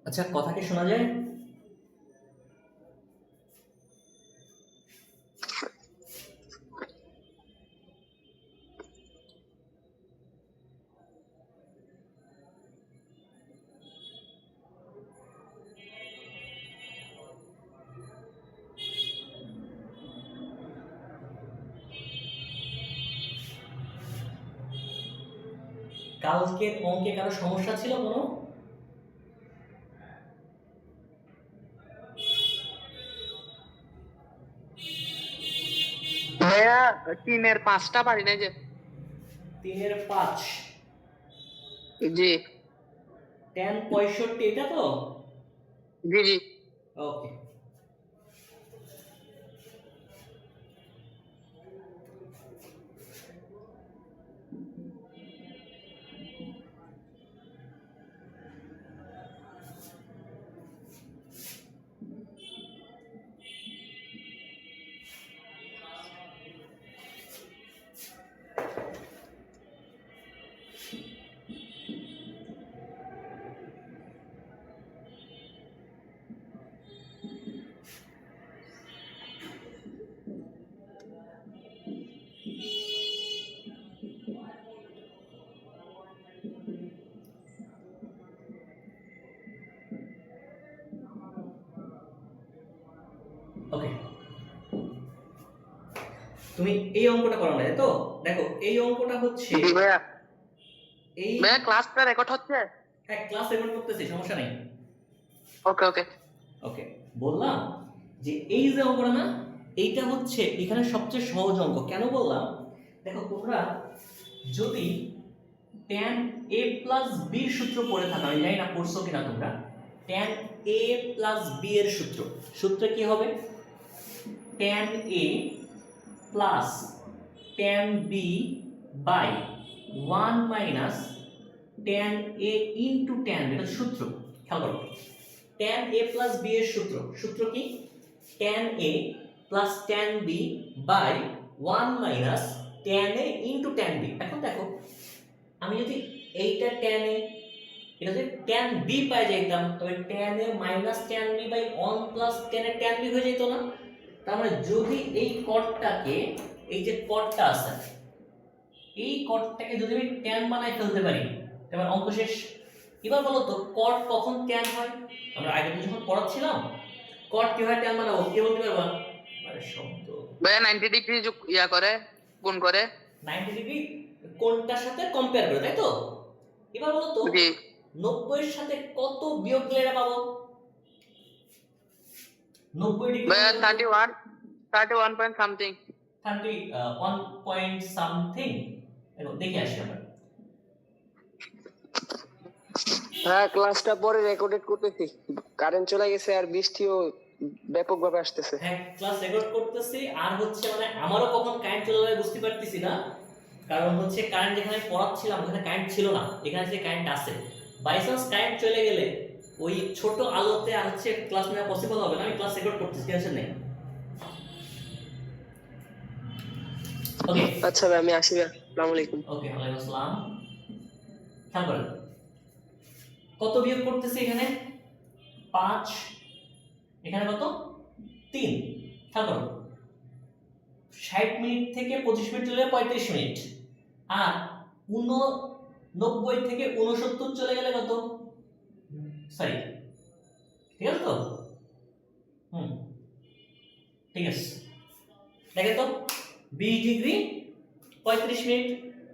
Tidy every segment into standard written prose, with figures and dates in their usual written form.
আচ্ছা, কথা কি শোনা যায়? কালকের অঙ্কে কারো সমস্যা ছিল কোনো? ভাইয়া 3-এর 5টা পারি নাই যে। 3-এর 5 জি tan 65 এটা তো? জি জি। ওকে। ওকে, তুমি এই অঙ্কটা করো না, তাই তো? দেখো, এই অঙ্কটা হচ্ছে জি ভাইয়া। এই ভাইয়া ক্লাসটা রেকর্ড হচ্ছে? হ্যাঁ, ক্লাস রেকর্ড করতেছি, সমস্যা নেই। ওকে ওকে। ওকে, বললাম যে এই যে অঙ্কটা না, এইটা হচ্ছে এখানে সবচেয়ে সহজ অঙ্ক। কেন বললাম? দেখো, তোমরা যদি tan a প্লাস b এর সূত্র পড়ে থাকো, আমি জানি না পড়ছো কিনা তোমরা। tan a প্লাস b এর সূত্র কি হবে? tan a plus tan b by 1 minus tan a into tan b, এটা সূত্র। খেয়াল করো, tan a প্লাস b এর সূত্র কি? tan a plus tan b by 1 minus tan a into tan b। এখন দেখো, আমি যদি এইটা tan a, এটা যদি tan b পাই যাইতাম, তবে tan a minus tan b by 1 plus tan a tan b হয়ে যেত না? তার মানে যদি এই কটটাকে, এই যে কটটা আছে, এই কটটাকে যদি আমি tan বানাই ফেলতে পারি, তাহলে অঙ্ক শেষ। এবার বলো তো, কট কখন tan হয়? আমরা আগে যখন পড়াচ্ছিলাম, কট কি হয় tan বানাবো, কে বলতে পারবা? মানে শব্দ ভাইয়া 90 ডিগ্রি ইয়া করে, গুণ করে। 90 ডিগ্রি কোণটার সাথে কম্পেয়ার করে, তাই তো? এবার বলো তো, জি 90 এর সাথে কত বিয়োগ দিলে এটা পাবো? 90 ডিগ্রি ভাইয়া মানে 31 পয়েন্ট সামথিং। 1 point something. দেখে আসি আমরা। হ্যাঁ, ক্লাসটা পরে রেকর্ডেড করতেছি। কারেন্ট চলে গেছে আর বৃষ্টিও ব্যাপকভাবে আসতেছে। হ্যাঁ, ক্লাস রেকর্ড করতেছি। আর হচ্ছে মানে আমারও কখন কারেন্ট চলে যাবে বুঝতে পারতেছি না, কারণ হচ্ছে কারেন্ট যেখানে পড়াচ্ছিলাম ওখানে কারেন্ট ছিল না, এখানে যে কারেন্ট আছে। বাই চান্স কারেন্ট চলে গেলে ওই ছোট আলোতে আর হচ্ছে ক্লাস নেওয়া পসিবল হবে না। আমি ক্লাস রেকর্ড করতেছি, টেনশন নেই। ওকে আচ্ছা ভাই, আমি আসি ভাই। আসসালামু আলাইকুম। ওকে, ওয়ালাইকুম আসসালাম। খেয়াল করেন, কত বিয়োগ করতেছি এখানে? 5, এখানে কত? 3। খেয়াল করো, 60 মিনিট থেকে 25 মিনিট চলে 35 মিনিট, আর 90 থেকে 69 চলে গেলে কত? সরি, ঠিক আছে তো? হুম, ঠিক আছে। দেখে তো, 20 ডিগ্রি 35 মিনিট,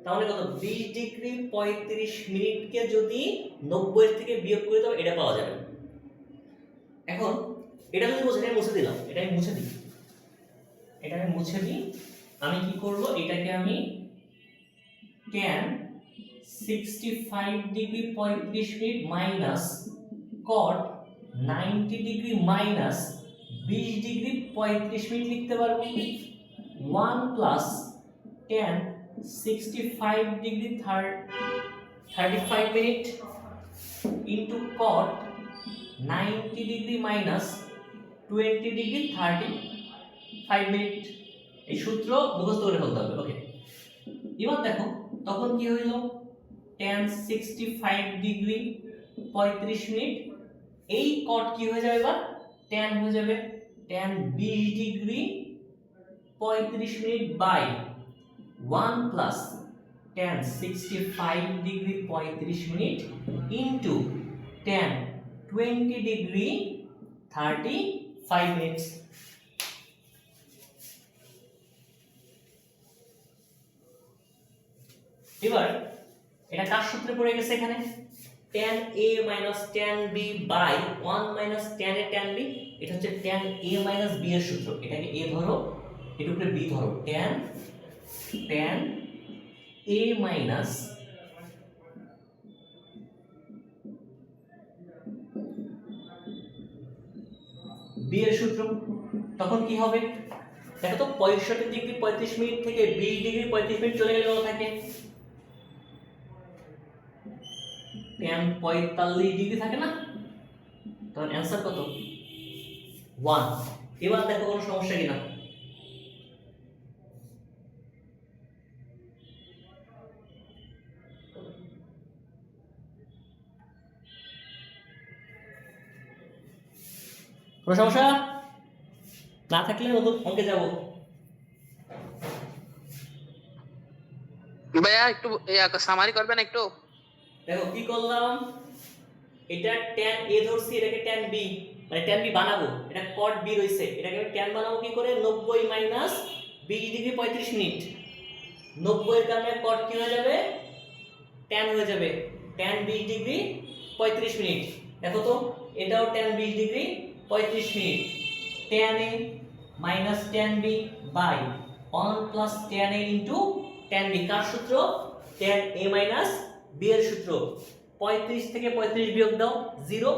তাহলে কত? 20 ডিগ্রি 35 মিনিটকে যদি 90 থেকে বিয়োগ করে দাও, এটা পাওয়া যাবে। এখন এটা যদি মুছে, এটা মুছে দিলাম, এটা আমি মুছে দিই, এটা আমি মুছে দিই। আমি কি করব, এটাকে আমি tan 65 degree 35 minute minus cot 90 degree minus 20 degree 35 minute লিখতে পারবো। 1 plus tan 65 degree 35 minute into cot 90 degree minus 20 degree 35 minute. এই সূত্র মুখস্থ করে ফেলতে হবে। ওকে, এবার দেখো তখন কি হইল, tan 65 ডিগ্রি 35 মিনিট এই কট কি হয়ে যাবে এবার tan হয়ে যাবে tan 20 degree 35 minute by 1 plus tan 65 degree 35 minute into tan 20 degree 35 minutes. এবার এটা কার সূত্রে পড়ে গেছে এখানে tan a tan b by 1 tan a tan b, এটা হচ্ছে tan a b এর সূত্র। এটাকে a ধরো, এটার উপরে b ধরো, tan a b এর সূত্র। তখন কি হবে দেখো তো 65 ডিগ্রি 35 মিনিট থেকে 20 ডিগ্রি 35 মিনিট চলে গেলে কত থাকে tan 45 ডিগ্রি থাকে না, তখন অ্যানসার কত 1। এবার দেখো কোনো সমস্যা কিনা। কোনো সমস্যা না থাকলে নতুন অঙ্কে যাব। ভাইয়া একটু সামারি করবেন একটু। দেখো কি করলাম, এটা tan a ধরছি, এটাকে tan b, মানে tan b বানাবো, এটা cot b রইছে, এটাকে আমি tan বানাবো কি করে 90 মাইনাস 20 ডিগ্রি 35 মিনিট। 90 এর কারণে cot কি হয়ে যাবে tan হয়ে যাবে tan 20 ডিগ্রি 35 মিনিট। দেখো তো এটাও tan 20 degree 35 minute. tan a minus tan b by 1 plus tan a into tan b কার সূত্র tan a মাইনাস b এর সূত্র। 35 থেকে 35 বিয়োগ দাও 0,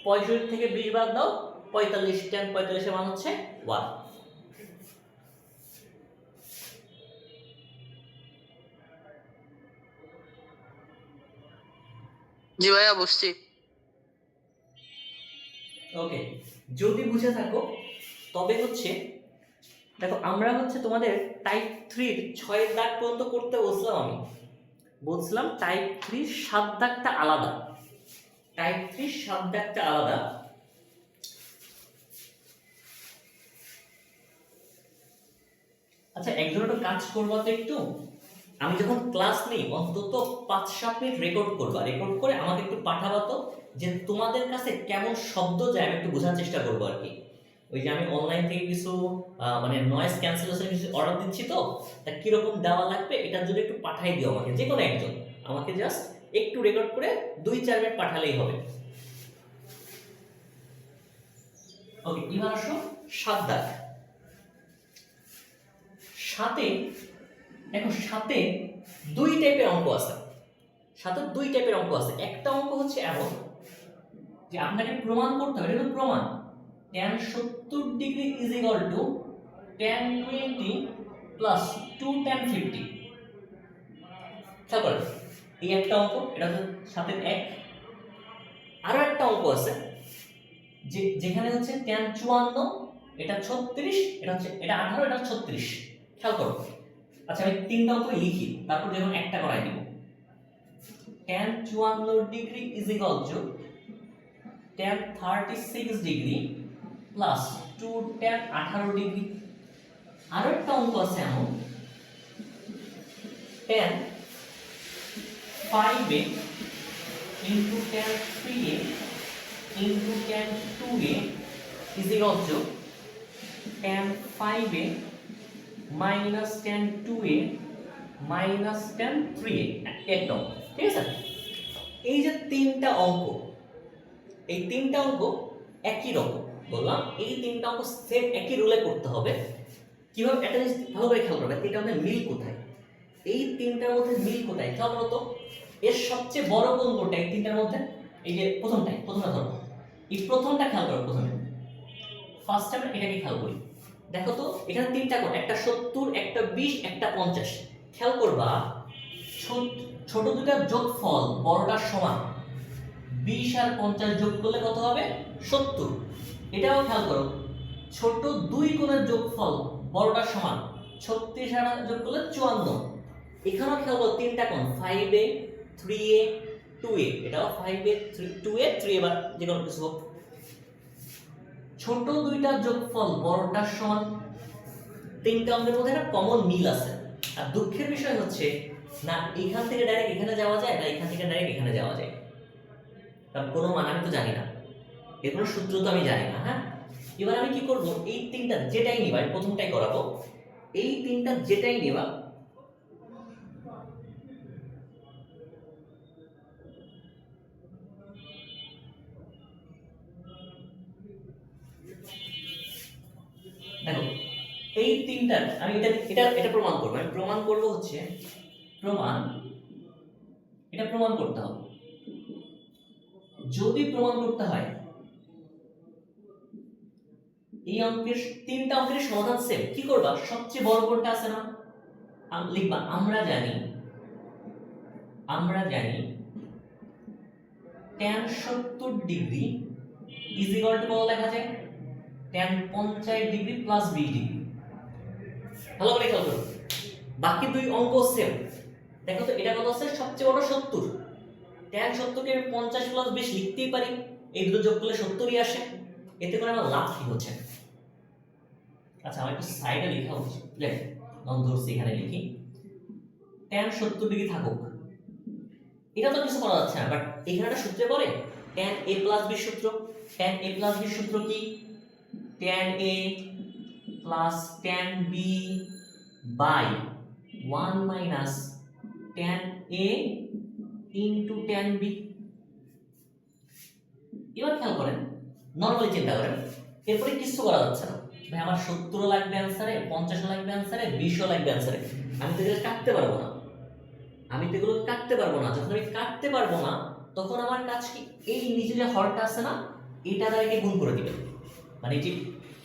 65 থেকে 20 বাদ দাও 45, tan 45 এর মান হচ্ছে 1। জি ভাইয়া বুঝছি। ওকে, যদি বুঝে থাকো তবে হচ্ছে দেখো আমরা হচ্ছে তোমাদের টাইপ 3 এর 6 দাগ পর্যন্ত করতে বলছিলাম, আমি বলছিলাম টাইপ 3 7 দাগটা আলাদা, টাইপ 3 7 দাগটা আলাদা। আচ্ছা একজন একটু কাজ করবা তো একটু, আমি যখন ক্লাস নেই অন্তত 5-7 মিনিট রেকর্ড করবা, রেকর্ড করে আমাকে একটু পাঠাবা তো, যে তোমাদের কাছে কেমন শব্দ যায় আমি একটু বোঝার চেষ্টা করবো আর কি। ওই যে আমি অনলাইন থেকে কিছু মানে নয়েজ ক্যান্সেলেশন কিছু অর্ডার দিচ্ছি, তো তা কিরকম দেওয়া লাগবে এটা যদি একটু পাঠাই দিও আমাকে, যে কোনো একজন আমাকে জাস্ট একটু রেকর্ড করে 2-4 মিনিট পাঠালেই হবে। ওকে, এবার আসো 7 দাগ। সাথে দেখো সাথে 2 টাইপের অঙ্ক আছে, সাথে 2 টাইপের অঙ্ক আছে। একটা অঙ্ক হচ্ছে এমন যে আপনাকে প্রমাণ করতে হবে, এটা হলো প্রমাণ, tan 70 degree is equal two tan 20 plus 2 tan 50। খেয়াল করেন এই একটা অঙ্ক, এটা হচ্ছে সাথে এক। আরো একটা অঙ্ক আছে যে যেখানে হচ্ছে tan 54, এটা 36, এটা হচ্ছে এটা 18, এটা 36। খেয়াল করো। আচ্ছা আমি 3টা অঙ্ক লিখি, তারপর যখন একটা করাই দিব। tan 54 degree is equal two tan 36 degree plus 2 tan 18 degree. আরো একটা অঙ্ক আছে এমন, tan 5a into tan 3a into tan 2a is equal to tan 5a minus tan 2a minus tan 3a। একটা অঙ্ক, ঠিক আছে। এই যে 3টা অঙ্ক, এই 3টা অঙ্ক একই রকম, বললাম এই 3টা অঙ্ক সেম একই রুলে করতে হবে। কিভাবে একটা জিনিস ভালো করে খেয়াল করবে, এটা আমাদের মিল কোথায়, এই 3টার মধ্যে মিল কোথায় খেয়াল করো তো। এর সবচেয়ে বড় কোন কোনটা এই 3টার মধ্যে, এই যে প্রথমটা ধরো, এই প্রথমটা খেয়াল করো। প্রথমে ফার্স্ট আমরা এটাকে খেয়াল করি, দেখো তো এখানে 3টা কোণ, একটা 70, একটা 20, একটা 50। খেয়াল করবা ছোট দুটার যোগফল বড়টার সমান, 20 আর 50 যোগ করলে কত হবে 70। এটাও খেয়াল করো, ছোট দুই কোণের যোগফল বড়টার সমান, 36 আর যোগ করলে 54। এখানেও খেয়াল করো 3টা কোণ, 5a 3a 2a, এটাও 5a 2a 3a বা যে কোনো কিছু হোক, ছোট দুইটার যোগফল বড়টার সমান। তিনটা অঙ্কের মধ্যে একটা কমন মিল আছে। আর দুঃখের বিষয় হচ্ছে না এখান থেকে ডাইরেক্ট এখানে যাওয়া যায়, না এখান থেকে ডাইরেক্ট এখানে যাওয়া যায়, কারণ কোনো মান আমি তো জানি না, এর কোনো সূত্র তো আমি জানি না। হ্যাঁ, এবার আমি কি করব, এই তিনটা যেটাই নিবা, আমি প্রথমটাই করাবো, এই তিনটা যেটাই নিবা দেখো, এই তিনটার আমি এটা এটা এটা প্রমাণ করবো। আমি প্রমাণ করব হচ্ছে এটা প্রমাণ করতে হবে। যদি প্রমাণ করতে হয় এই অঙ্কের তিনটা অঙ্কের সমাধান সেম, কি করবা, সবচেয়ে বড় কোণটা আছে না, লিখবা আমরা জানি tan 70 degree is equal to কত লেখা যায়, tan 50 ডিগ্রি প্লাস 20 ডিগ্রি। ভালো করে খেয়াল করো, বাকি দুই অঙ্ক সেম। দেখো তো এটা কত আছে, সবচেয়ে বড় 70, tan 70 কে 50 প্লাস 20 লিখতেই পারি, এই দুটো যোগ করলে 70ই আসে। এতে করে আমার লাভ কি হচ্ছে, আচ্ছা আমার একটু সাইডে লেখা উচিত, লেখ নন ধরছি এখানে লিখি, tan 70 ডিগ্রি থাকুক, এটা তো কিছু করা যাচ্ছে না, বাট এখানে একটা সূত্রে পড়ে tan a প্লাস b সূত্র। tan a প্লাস b সূত্র কি, tan a plus tan b by 1 minus tan a into tan b। এবার খেয়াল করেন, নরমালি চিন্তা করেন, এরপরে কিছু করা যাচ্ছে না ভাই, আমার 70 লাগবে অ্যানসারে, 50 লাগবে অ্যানসারে, 20 লাগবে অ্যানসারে, আমি তো এগুলো কাটতে পারবো না, যখন আমি কাটতে পারবো না তখন আমার কাজ কি, এই নিচে যে হরটা আছে না এটা দ্বারা একে গুণ করে দিবে, মানে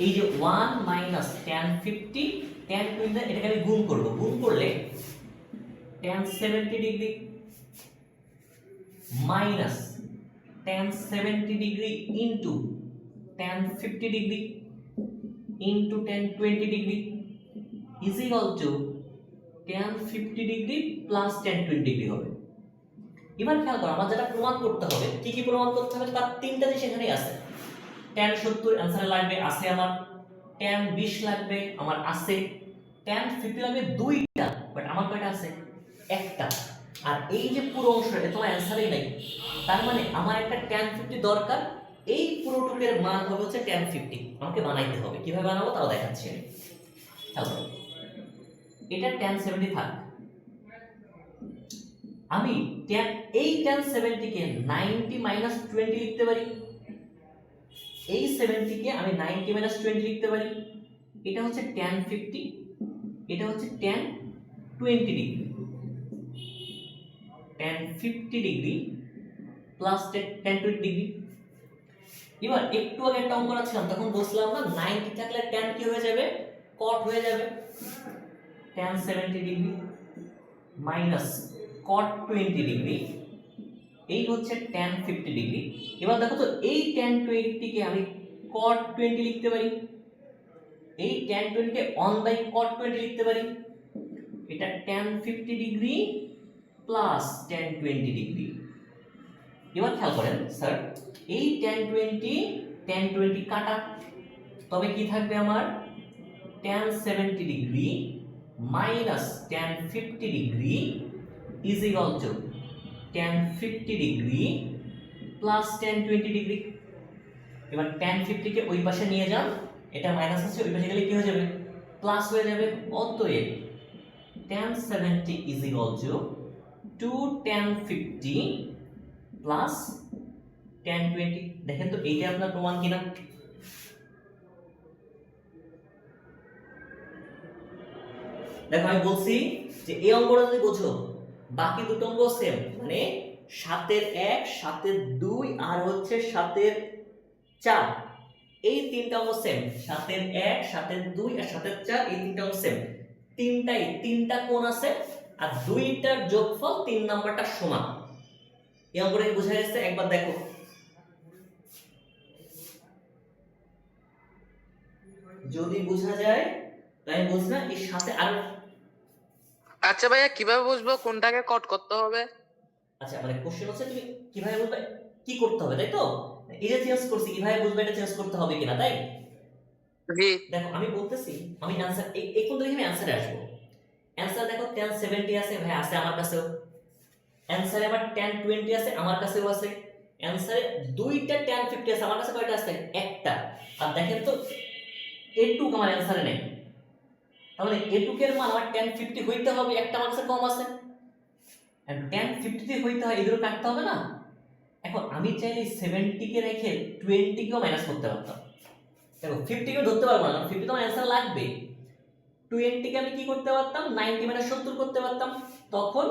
এই যে 1 মাইনাস tan 50 tan 20 এটাকে আমি গুণ করব, গুণ করলে tan 70 degree minus tan 70 degree into tan 50 degree into tan 20 degree is equal two tan 50 degree plus tan 20 degree হবে। এবার খেয়াল করো, আমার যেটা প্রমাণ করতে হবে, কি কি প্রমাণ করতে হবে, তার তিনটা জিনিস এখানেই আছে। tan 70 অ্যানসারে লাগবে, আছে আমার, tan 20 লাগবে আমার, আছে, tan 50 লাগবে দুইটা, বাট আমার কয়টা আছে, একটা। আর এই যে পুরো অংশটা এটা তোমার অ্যানসারেই নাই, তার মানে আমার একটা tan 50 দরকার, এই পুরোটুকের মান হবে হচ্ছে tan 50, আমাকে বানাইতে হবে, কিভাবে বানাবো তাও দেখাচ্ছি আমি। চলো এটা tan 70 থাক, আমি এই tan 70 কে 90 মাইনাস 20 লিখতে পারি, এই 70 কে আমি 90 মাইনাস 20 লিখতে পারি, এটা হচ্ছে tan 50, এটা হচ্ছে tan 20 degree, tan 50 degree plus tan 20 degree. এবার একটু আগে একটা অঙ্ক করাছিলাম, তখন বলছিলাম না 90 থাকলে tan কি হয়ে যাবে, cot হয়ে যাবে, tan 70 degree minus cot 20 degree, এই হচ্ছে tan 50 ডিগ্রি। এবার দেখো তো এই tan 20 কে আমি cot 20 লিখতে পারি, এই tan 20 কে 1 বাই cot 20 লিখতে পারি, এটা tan 50 degree plus tan 20 degree. এবার খেয়াল করেন স্যার, এই tan 20 কাটা, তবে কি থাকবে আমার, tan 70 degree minus tan 50 degree is equal two tan 50 degree plus tan 20 degree. এবার tan 50 কে ওই পাশে নিয়ে যান, এটা মাইনাস আছে, ওই পাশে গেলে কি হয়ে যাবে, প্লাস হয়ে যাবে। অতএব tan 70 is equal to 2 tan 50 plus tan 20। দেখেন তো এইটা আপনার প্রমাণ কিনা, দেখো আমি বলছি যে এই অঙ্কটা যদি বোঝো, বাকি দুটো অঙ্ক সেম, মানে 7 এর 1 7 এর 2 আর হচ্ছে 7 এর 4, এই তিনটা অঙ্ক সেম, 7 এর 1 7 এর 2 আর 7 এর 4, এই তিনটা অঙ্ক সেম, তিনটা কোণ আছে আর দুইটার যোগফল 3 নাম্বারটা সমান। এই অঙ্কটা কি বোঝা যাচ্ছে, একবার দেখো, যদি বোঝা যায় তাই বলছি না এর সাথে আর। আচ্ছা ভাইয়া কিভাবে বুঝবো কোনটাকে কট করতে হবে? আচ্ছা মানে কোশ্চেন হচ্ছে তুমি কিভাবে বলবে কি করতে হবে, তাই তো? এটা চেঞ্জ করছি, কিভাবে বুঝবে এটা চেঞ্জ করতে হবে কিনা, তাই? জি দেখো আমি বলতেছি, আমি অ্যানসার এই কোন দিকে আমি অ্যানসারে আসবো। অ্যানসার দেখো 1070 আছে ভাই, আছে আমার কাছেও। অ্যানসারে আবার 1020 আছে আমার কাছেও আছে। অ্যানসারে দুইটা 1050 আছে আমার কাছে, কয়টা আছে? একটা। আর দেখেন তো এটুক আমার অ্যানসারে নেই, তাহলে এটুকের মান আমার 1050 হইতে হবে, একটা আমার কাছে কম আছে। আর 1050 তে হইতে হয়, এগুলো কাটতে হবে না। এখন আমি চাইলে 70 কে রেখে 20 কেও মাইনাস করতে পারতাম। দেখো 50 কে ধরতে পারবো না, কারণ 50 তো আমার অ্যানসার লাগবে। 20 কে আমি কি করতে পারতাম? 90 মানে 70 করতে পারতাম। তখন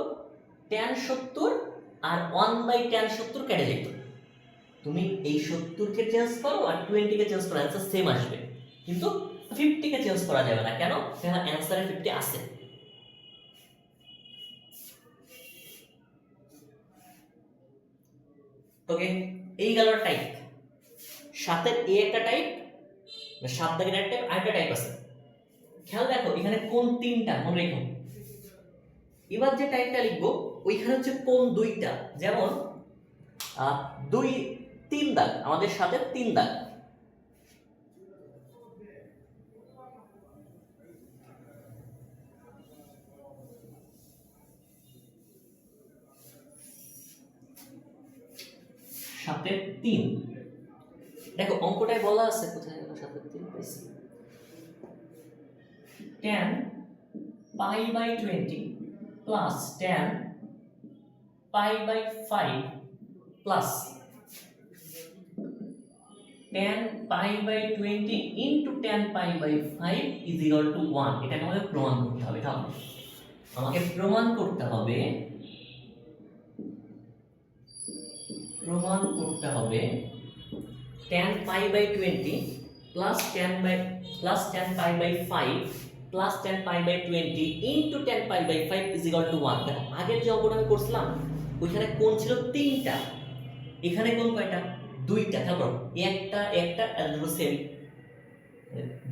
tan 70 আর 1/tan 70 কেটে যেত। তুমি এই 70 কে চেঞ্জ করো আর 20 কে চেঞ্জ করো, অ্যানসার সেম আসবে। কিন্তু 50 কে চেঞ্জ করা যাবে না, কেন? কারণ অ্যানসারে 50 আছে। ওকে, এই গেল টাইপ। 7 এ একটা টাইপ, 7 দাগের একটা টাইপ, আরেকটা টাইপ আছে। খেয়াল দেখো এখানে কোন তিনটা, মনে রেখো। এবার যে টাইপটা লিখবো ওইখানে হচ্ছে কোন দুইটা, যেমন 2 3 দাগ, আমাদের সাথে 3 দাগ। সাথে 3, দেখো অঙ্কটায় বলা আছে, কোথায় গেল? সাথে 3 পাইছি। tan pi by 20 plus tan pi by 5 plus tan pi by 20 into tan pi by 5 is equal to 1। এটাকে আমাকে প্রমাণ করতে হবে। তাহলে আমাকে প্রমাণ করতে হবে tan pi by 20 plus tan pi by 5 plus tan pi by 20 into tan pi by 5 is equal to 1। দেখো আগের যে অঙ্কটা আমি করছিলাম ওইখানে কোণ ছিল 3টা, এখানে কোণ কয়টা? 2টা। খেয়াল করো, একটা একটা আর দুটো সেম,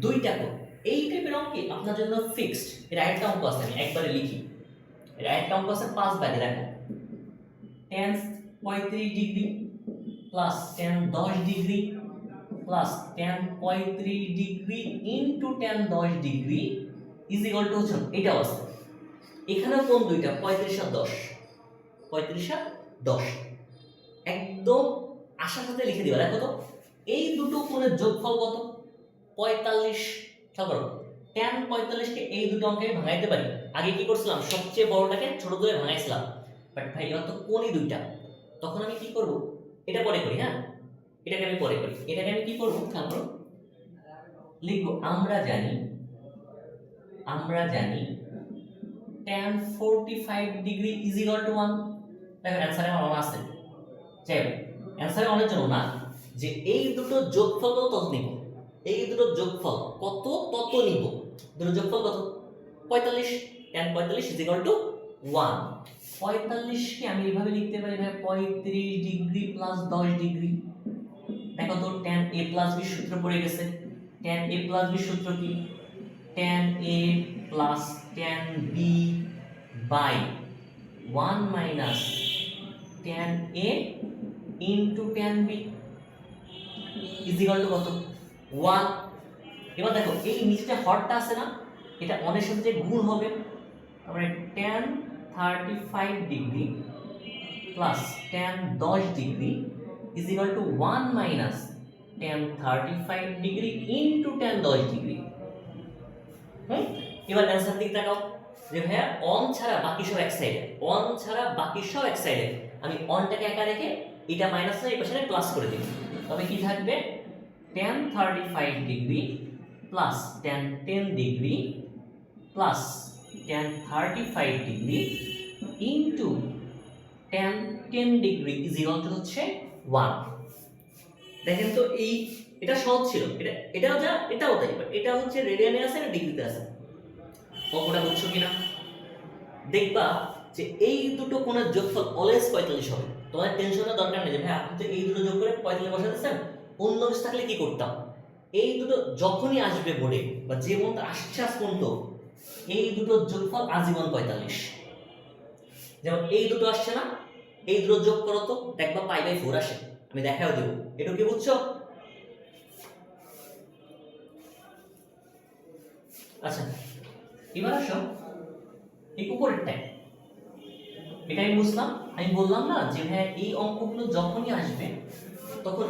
2টা কোণ। এই টাইপের অঙ্কে আপনার জন্য ফিক্সড এর আরেকটা অঙ্ক আছে, আমি একবারে লিখি। এর আরেকটা অঙ্ক আছে 5 দাগে। দেখো tan 35 degree plus tan 10 degree plus tan 35 degree into tan 10 degree is equal to হচ্ছে এটাও আছে। এখানেও কোন দুইটা? 35 আর 10, 35 আর 10 একদম আশার সাথে লিখে দিবা। দেখো তো এই দুটো কোণের যোগফল কত? 45। খেয়াল করো, tan 45 কে এই দুটো অঙ্কে ভাঙাইতে পারি। আগে কি করছিলাম? সবচেয়ে বড়টাকে ছোট করে ভাঙাইছিলাম, বাট ভাই এবার তো কোণই দুইটা, তখন আমি কি করব? এটা পরে করি, হ্যাঁ এটাকে আমি পরে করি। এটাকে আমি কি করব? খেয়াল করো, লিখবো আমরা জানি tan 45 degree is equal to 1। দেখো অ্যানসারে আমার মনে আছে, চাই অ্যানসারে অনেক জন্য না, যে এই দুটো যোগফল কত তত নিব, এই দুটো যোগফল কত তত নিব। দুটো যোগফল কত? 45। tan 45 is equal to 1। 45 কে আমি এইভাবে লিখতে পারি ভাই 35 ডিগ্রি প্লাস 10 ডিগ্রি। দেখো তো tan a প্লাস b সূত্র পড়ে গেছে। tan a প্লাস b সূত্র কি? tan a plus tan b by 1 minus tan a into tan b is equal to কত? 1। এবার দেখো এই নিচে হরটা আছে না, এটা অনের সাথে যে গুণ হবে, তারপরে tan 35 degree plus tan 10 degree is equal to 1 minus tan 35 degree into tan 10 degree. এবার অ্যানসার দিকে তাকাও, যে ভাইয়া অন ছাড়া বাকি সব এক সাইডে, অন ছাড়া বাকি সব এক সাইডে। আমি অনটাকে একা রেখে এটা মাইনাস এই পাশে প্লাস করে দিই, তবে কি থাকবে? tan 35 degree plus tan 10 degree plus tan 35 degree into tan 10 degree is equal to হচ্ছে 1। দেখেন তো এই এটা সহজ ছিল, এটাও যা এটাও তাই, বাট এটা হচ্ছে রেডিয়ানে আছে না ডিগ্রিতে আছে। অঙ্কটা বুঝছো কিনা? দেখবা যে এই দুটো কোণের যোগফল অলওয়েজ 45 হবে। তোমার টেনশনের দরকার নেই যে ভাই আপনি তো এই দুটো যোগ করে 45 বসাতেছেন, অন্য কিছু থাকলে কি করতাম? এই দুটো যখনই আসবে বোর্ডে বা যে পর্যন্ত আসছে আজ পর্যন্ত, এই দুটো যোগফল আজীবন 45। যেমন এই দুটো আসছে না, এই দুটো যোগ করো তো দেখবা পাই বাই 4 আসে, আমি দেখাও দেবো। এটা কি বুঝছো? আচ্ছা, এবার আসো এই উপরেরটায়। এটা আমি বুঝলাম, আমি বললাম না যে হ্যাঁ এই অঙ্কগুলো যখনই আসবে তখন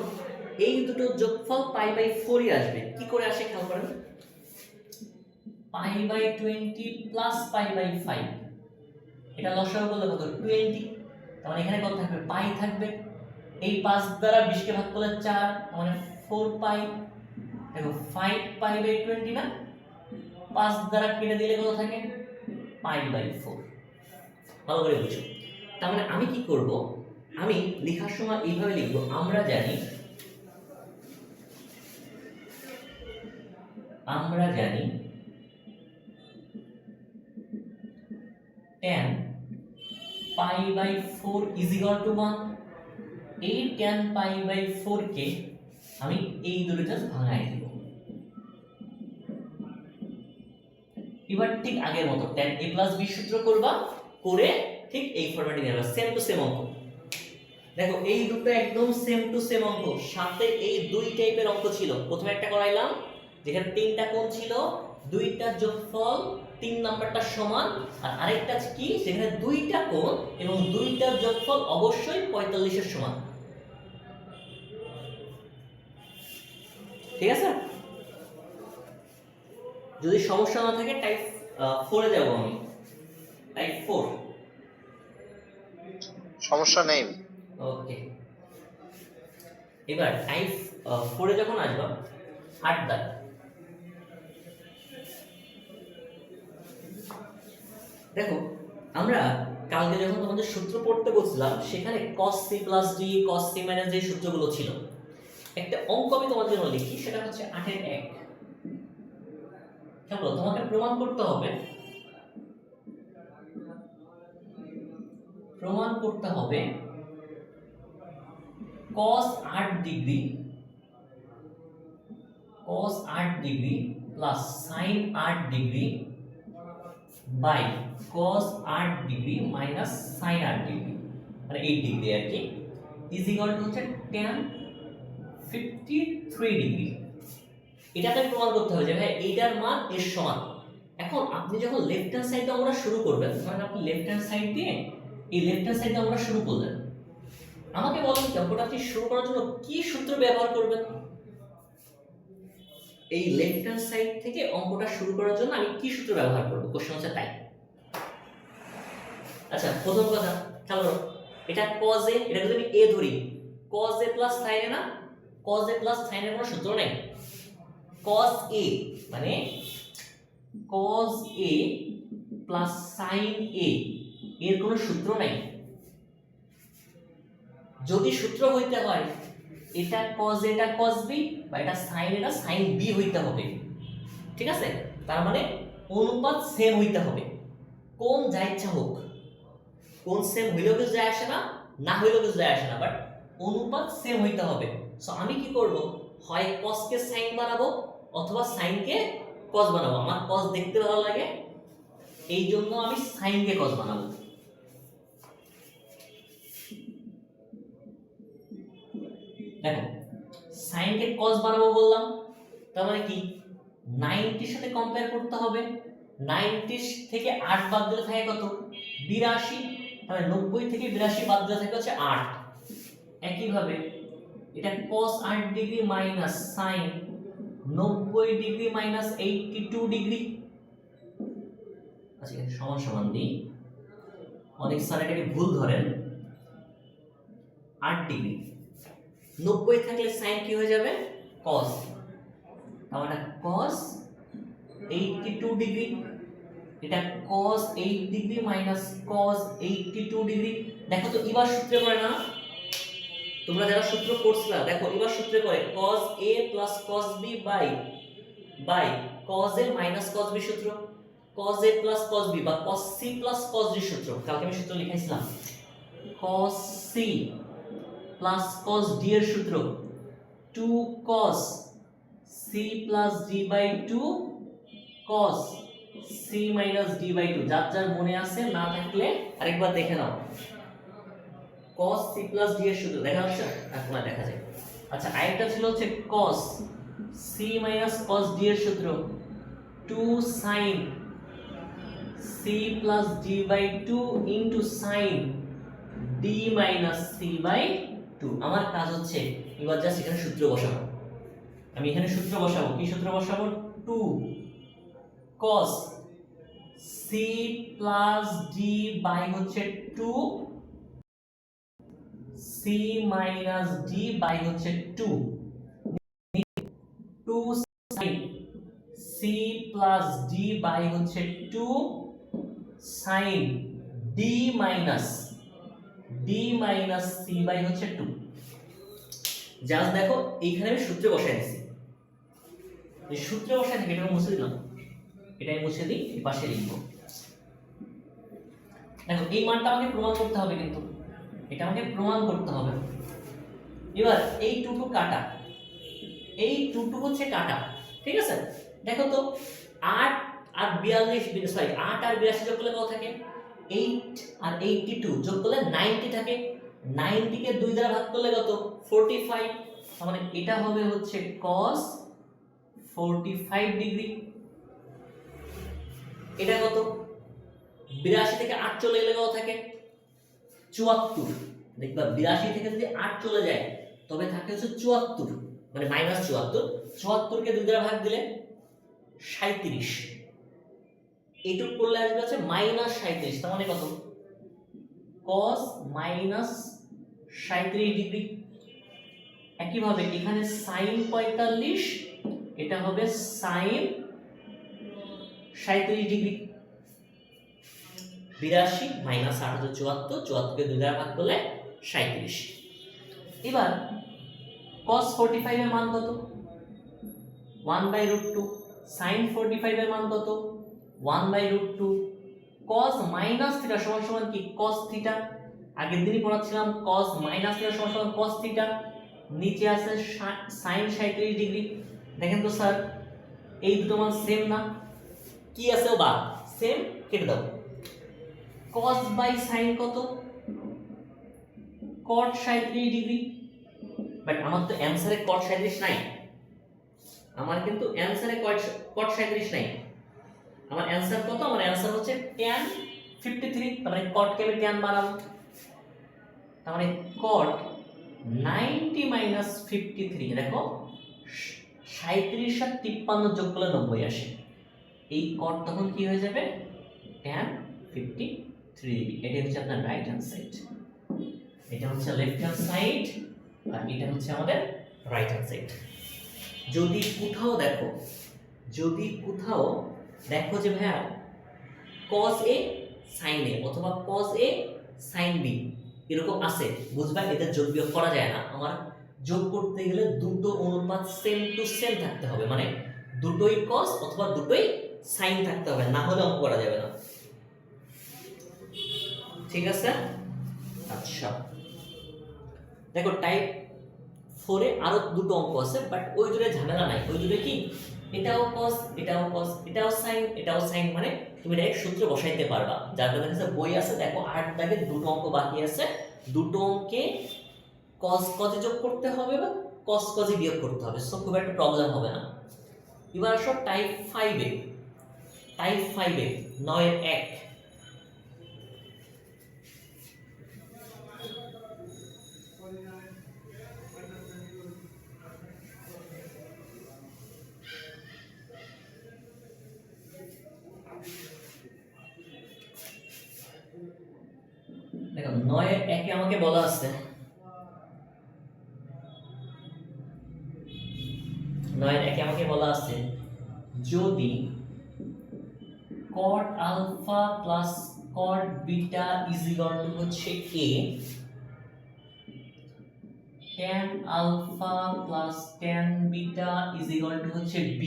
এই দুটো যোগফল পাই বাই 4 ই আসবে। কি করে আসে খেয়াল করেন, pi by 20 plus pi by 5, এটা লসাগু করলে কত 20, তার মানে এখানে কত থাকবে পাই থাকবে, এই 5 দ্বারা 20 কে ভাগ করলে 4, তার মানে 4 পাই। দেখো 5 পাই বাই 20 না, 5 দ্বারা কেটে দিলে কত থাকে পাই বাই 4। ভালো করে বুঝো। তার মানে আমি কি করব, আমি লেখার সময় এইভাবে লিখবো, আমরা জানি tan pi by 4 is equal to 1। এই tan পাই বাই 4 কে আমি এই দুটো জাস্ট ভাঙাই দেব। এবার ঠিক আগের মতো tan a প্লাস b সূত্র করবা, করে ঠিক এই ফরম্যাটে নিয়ে আসবা, সেম টু সেম অঙ্ক। দেখো এই দুটো একদম সেম টু সেম অঙ্ক, সাথে এই দুই টাইপের অঙ্ক ছিল। প্রথমে একটা করাইলাম যেখানে তিনটা কোণ ছিল, দুইটা যোগফল 3 নাম্বারটা সমান, আর আরেকটা কি যেখানে দুইটা কোণ এবং দুইটা যোগফল অবশ্যই 45 এর সমান। ঠিক আছে? যদি সমস্যা না থাকে টাইপ 4 এ যাব আমি, টাইপ 4। সমস্যা নেই। ওকে, এবার টাইপ 4 এ যখন আসবা 8 দাগ, দেখো আমরা কালকে যখন তোমাদের সূত্র পড়তে বলছিলাম সেখানে cos c plus d cos c minus d সূত্রগুলো ছিল। একটা অঙ্ক আমি তোমাদের জন্য লিখি, সেটা হচ্ছে 8 এর 1। চলো তোমাকে প্রমাণ করতে হবে cos 8 degree plus sin 8 degree by cos 8 degree minus sin 8 degree, মানে 8 ডিগ্রি আর কি, ইজ ইকুয়াল টু হচ্ছে tan 53 ডিগ্রি। এটাকে প্রমাণ করতে হবে যে ভাই এইটার মান এর সমান। এখন আপনি যখন লেফট হ্যান্ড সাইডে আমরা শুরু করবেন, মানে আপনি লেফট হ্যান্ড সাইড দিয়ে এই লেফট হ্যান্ড সাইডে আমরা শুরু করলেন, আমাকে বলেন অঙ্কটা আপনি শুরু করার জন্য কি সূত্র ব্যবহার করবেন? এই লেফট হ্যান্ড সাইড থেকে অঙ্কটা শুরু করার জন্য আমি কি সূত্র ব্যবহার করব, কোশ্চেন হচ্ছে তাই। আচ্ছা প্রথম কথা, চলো এটা cos a, এটা যদি আমি a ধরি, cos a plus sin a না, cos a plus sin a কোনো সূত্র নেই। cos a মানে cos a plus sin a এর কোনো সূত্র নাই। যদি সূত্র হইতে হয় এটা cos a এটা cos b, বা এটা sin এটা sin b হইতে হবে। ঠিক আছে? তার মানে অনুপাত সেম হইতে হবে, কোন যা ইচ্ছা হোক, কোন সেম হইলেও কিছু যায় আসে না, না হইলেও কিছু যায় আসে না, বাট অনুপাত সেম হইতে হবে। সো আমি কি করব, হয় cos কে sin বানাবো অথবা sin কে cos বানাবো। আমার cos দেখতে ভালো লাগে, এই জন্য আমি sin কে cos বানাবো। দেখো sin কে cos বানাবো বললাম, তার মানে কি 90 এর সাথে কম্পেয়ার করতে হবে। 90 থেকে 8 বাদ দিলে থাকে কত 82, তাহলে 90 থেকে 82 বাদ দিলে থাকে হচ্ছে 8। একই ভাবে এটা cos 8 degree minus sin 90 degree minus 82 degree. আচ্ছা সমান সমান দিই, অনেক স্যার এটাকে ভুল ধরেন। 8 ডিগ্রি 90 থাকলে sin কি হয়ে যাবে cos, তার মানে cos 82 ডিগ্রি, এটা cos 8 degree minus cos 82 degree. দেখো তো এবার সূত্রে করে না, তোমরা যারা সূত্র পড়ছলা দেখো এবার সূত্রে করে cos a plus cos b by cos a minus cos b সূত্র, cos a plus cos b বা cos c plus cos d সূত্র। কালকে আমি সূত্র লিখাইছিলাম, cos c plus cos d এর সূত্র 2 cos c plus d by 2 cos c minus d by 2। যার যার মনে আছে, না থাকলে আরেকবার দেখে নাও। cos c প্লাস d এর সূত্র দেখা যাচ্ছে, এখন দেখা যায় আচ্ছা আরেকটা ছিল হচ্ছে cos c মাইনাস cos d এর সূত্র 2 sin c plus d by 2 into sin d minus c by 2। আমার কাজ হচ্ছে এবার জাস্ট এখানে সূত্র বসাবো। আমি এখানে সূত্র বসাবো, কি সূত্র বসাবো? 2 cos c plus d by হচ্ছে 2 c মাইনাস d বাই হচ্ছে 2 2 sin c plus d by হচ্ছে 2 sin d minus c by হচ্ছে 2। জাস্ট দেখো এইখানে আমি সূত্রে বসাই দিছি, এই সূত্রে বসাই থেকে এটা মুছে দিলাম, এটা আমি মুছে দিই, এই পাশে লিখবো। দেখো এই মানটা আমাকে প্রমাণ করতে হবে, কিন্তু এটা আমাকে প্রমাণ করতে হবে। এবার এই টুকু কাটা, এই টুকু হচ্ছে কাটা, ঠিক আছে? দেখো তো 8 আর 42 সরি 8 আর 82 যোগ করলে কত থাকে? 8 আর 82 যোগ করলে 90 থাকে। 90 কে 2 দ্বারা ভাগ করলে কত? 45। তার মানে এটা হবে হচ্ছে cos 45 ডিগ্রি। এটা কত? 82 থেকে 8 চলে গেলে কত থাকে? 74। দেখবা 82 থেকে যদি 8 চলে যায় তবে থাকে হচ্ছে 74, মানে মাইনাস 74। 74 কে 2 দ্বারা ভাগ দিলে 37। এইটুক করলে আসবে হচ্ছে মাইনাস 37। তার মানে কত? cos minus 37 degree. একইভাবে এখানে sin 45, এটা হবে sin 37 ডিগ্রি। 82 মাইনাস 8 হচ্ছে 74, 74 কে 2 দ্বারা ভাগ করলে 37। এবার cos 45 এর মান কত? 1/√2। sin 45 এর মান কত? 1/√2। cos মাইনাস থিটা সমান সমান কি? cos theta. আগের দিনই পড়াচ্ছিলাম cos মাইনাস থিটা সমান সমান cos থিটা। নিচে আছে sin 37 ডিগ্রি। দেখেন তো স্যার এই দুটো মান সেম না? কি আছে বা সেম, কেটে দাও। cos বাই sin কত? cot 37 degree. বাট আমার তো অ্যানসারে cot 37 নাই, আমার কিন্তু অ্যানসারে cot 37 নাই। আমার অ্যানসার কত? আমার অ্যানসার হচ্ছে tan 53। তার মানে cot কে আমি tan বানাবো, তার মানে cot 90 মাইনাস 53। দেখো 37 আর 53 যোগ করলে 90 আসে। এই cot তখন কি হয়ে যাবে? tan 53 degree. এটা হচ্ছে আপনার রাইট হ্যান্ড সাইড, এটা হচ্ছে লেফট হ্যান্ড সাইড, আর এটা হচ্ছে আমাদের রাইট হ্যান্ড সাইড। যদি কোথাও দেখো যে ভাইয়া cos a sin a অথবা cos a sin b এরকম আছে, বুঝবা এদের যোগ বিয়োগ করা যায় না। আমার যোগ করতে গেলে দুটো অনুপাত সেম টু সেম থাকতে হবে, মানে দুটোই cos অথবা দুটোই sin থাকতে হবে, না হলে অঙ্ক করা যাবে না। ঠিক আছে? আচ্ছা দেখো টাইপ 4 এ আরো দুটো অঙ্ক আছে, বাট ওই দুটোর ঝামেলা নাই। ওই দুটো কি? এটাও cos এটাও cos এটাও sin এটাও sin, মানে তুমি ডাইরেক্ট সূত্র বসাইতে পারবা। যার কারণে কাছে বই আছে, দেখো 8 দাগে দুটো অঙ্ক বাকি আছে, দুটো অঙ্কে cos cos যোগ করতে হবে বা cos cos বিয়োগ করতে হবে, সো খুব একটা প্রবলেম হবে না। এবার আসো টাইপ 5 এ। টাইপ 5 এ 9 এর 1। দেখো 9 এর 1 এ আমাকে বলা আছে, 9 এর 1 এ আমাকে বলা আছে যদি cot alpha plus cot beta is equal to হচ্ছে a, tan alpha plus tan beta is equal to হচ্ছে b,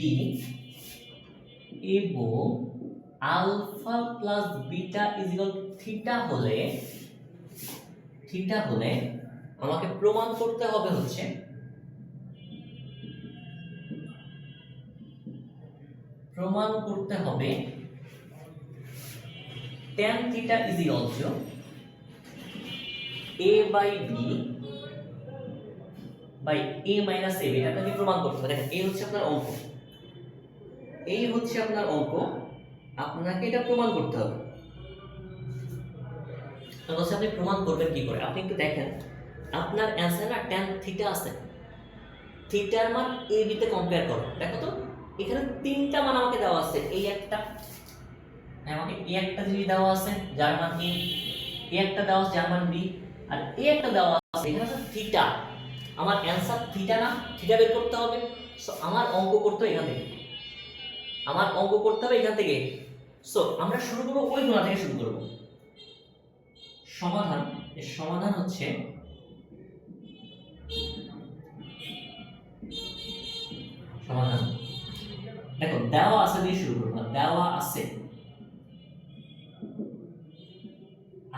এবং alpha plus beta is equal to theta হলে আমাকে প্রমাণ করতে হবে হচ্ছে tan theta is equal to a by b by a minus a, এটা আপনাকে প্রমাণ করতে হবে। দেখেন এই হচ্ছে আপনার অঙ্ক, এই হচ্ছে আপনার অঙ্ক, আপনাকে এটা প্রমাণ করতে হবে। তাহলে আপনি প্রমাণ করবেন কি করে? আপনি একটু দেখেন আপনার অ্যান্সার না tan থিটা আছে, থিটার মান a b তে কম্পেয়ার করো। দেখো তো এখানে তিনটা মান আমাকে দেওয়া আছে, এই একটা আমাকে a একটা জিনিস দেওয়া আছে যার মান a, একটা দেওয়া আছে যার মান b, আর একটা দেওয়া আছে এখানে আছে থিটা। আমার অ্যান্সার থিটা না, থিটা বের করতে হবে। সো আমার অঙ্ক করতে হবে এখান থেকে, আমার অঙ্ক করতে হবে এখান থেকে। সো আমরা শুরু করব ওই গুণা থেকে শুরু করব। সমাধান, এর সমাধান হচ্ছে সমাধান, দেখো দেওয়া আছে দিয়ে শুরু করব, দেওয়া আছে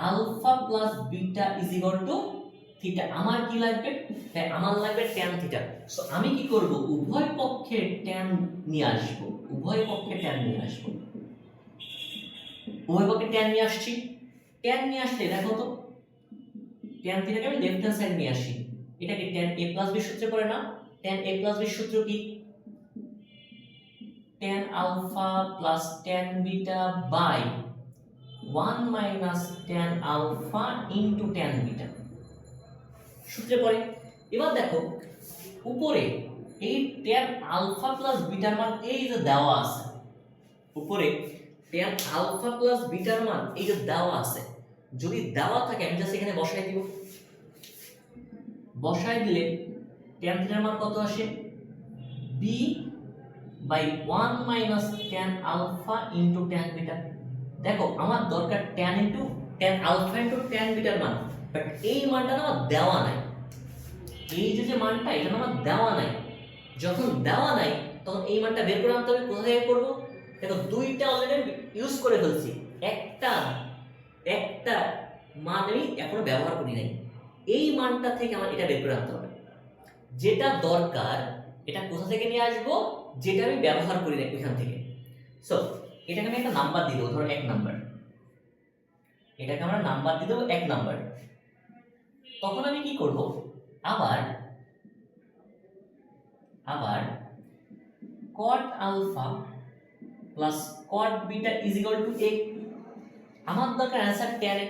alpha plus beta is equal to theta. আমার কি লাগবে? হ্যাঁ আমার লাগবে tan থিটা। সো আমি কি করব? উভয় পক্ষে tan নিয়ে আসব, উভয় পক্ষে tan নিয়ে আসব, উভয় পক্ষে tan নিয়ে আসছি। tan নিয়ে আসলে দেখো তো tan থিটাকে আমি লেফট হ্যান্ড সাইড নিয়ে আসি, এটাকে tan a প্লাস b সূত্রে পড়ে না? tan a প্লাস b সূত্র কি? tan alpha plus tan beta by 1 minus tan alpha into tan beta সূত্রে পড়ে। এবার দেখো উপরে এই tan আলফা প্লাস বিটার মান এই যে দেওয়া আছে, উপরে tan আলফা প্লাস বিটার মান এই যে দেওয়া আছে, যদি দেওয়া থাকে আমি জাস্ট এখানে বসাই দিব, বসাই দিলে tan থিটার মান কত আসে? b by 1 minus tan alpha into tan beta. দেখো আমার দরকার tan into tan alpha into tan বিটার মান, বাট এই মানটা না আমার দেওয়া নাই, এই যে মানটা এটা আমার দেওয়া নাই। যখন দেওয়া নাই তখন এই মানটা বের করে আনতে হবে। কোথা থেকে করব? দেখো দুইটা অলরেডি ইউজ করে ফেলছি, একটা একটা মান আমি এখনো ব্যবহার করি নাই, এই মানটা থেকে আমার এটা বের করে আনতে হবে। যেটা দরকার এটা কোথা থেকে নিয়ে আসবো? যেটা আমি ব্যবহার করি না ওইখান থেকে। সো এটাকে আমি একটা নাম্বার দিয়ে দেবো, ধরো 1 নাম্বার, এটাকে আমরা নাম্বার দিয়ে দেবো 1 নাম্বার। তখন আমি কি করব? আবার আবার cot alpha plus cot beta is equal to a। আমার দরকার অ্যান্সার tan এ,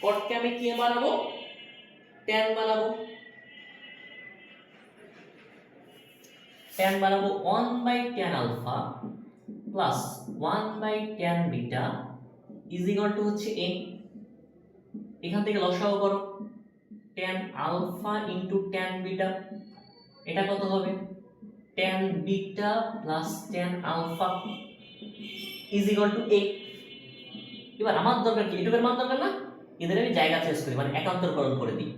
cot কে আমি কি বানাবো? tan বানাবো, tan বানাবো 1 by tan alpha plus 1 by tan beta is equal to হচ্ছে a। এখান থেকে লসাগু করো, tan alpha into tan beta, এটা কত হবে? tan beta plus tan alpha is equal to a। এবার আমার দরকার কি? এটুকুর মান দরকার না, এদের আমি জায়গা চেঞ্জ করি, মানে একান্তরকরণ করে দিই।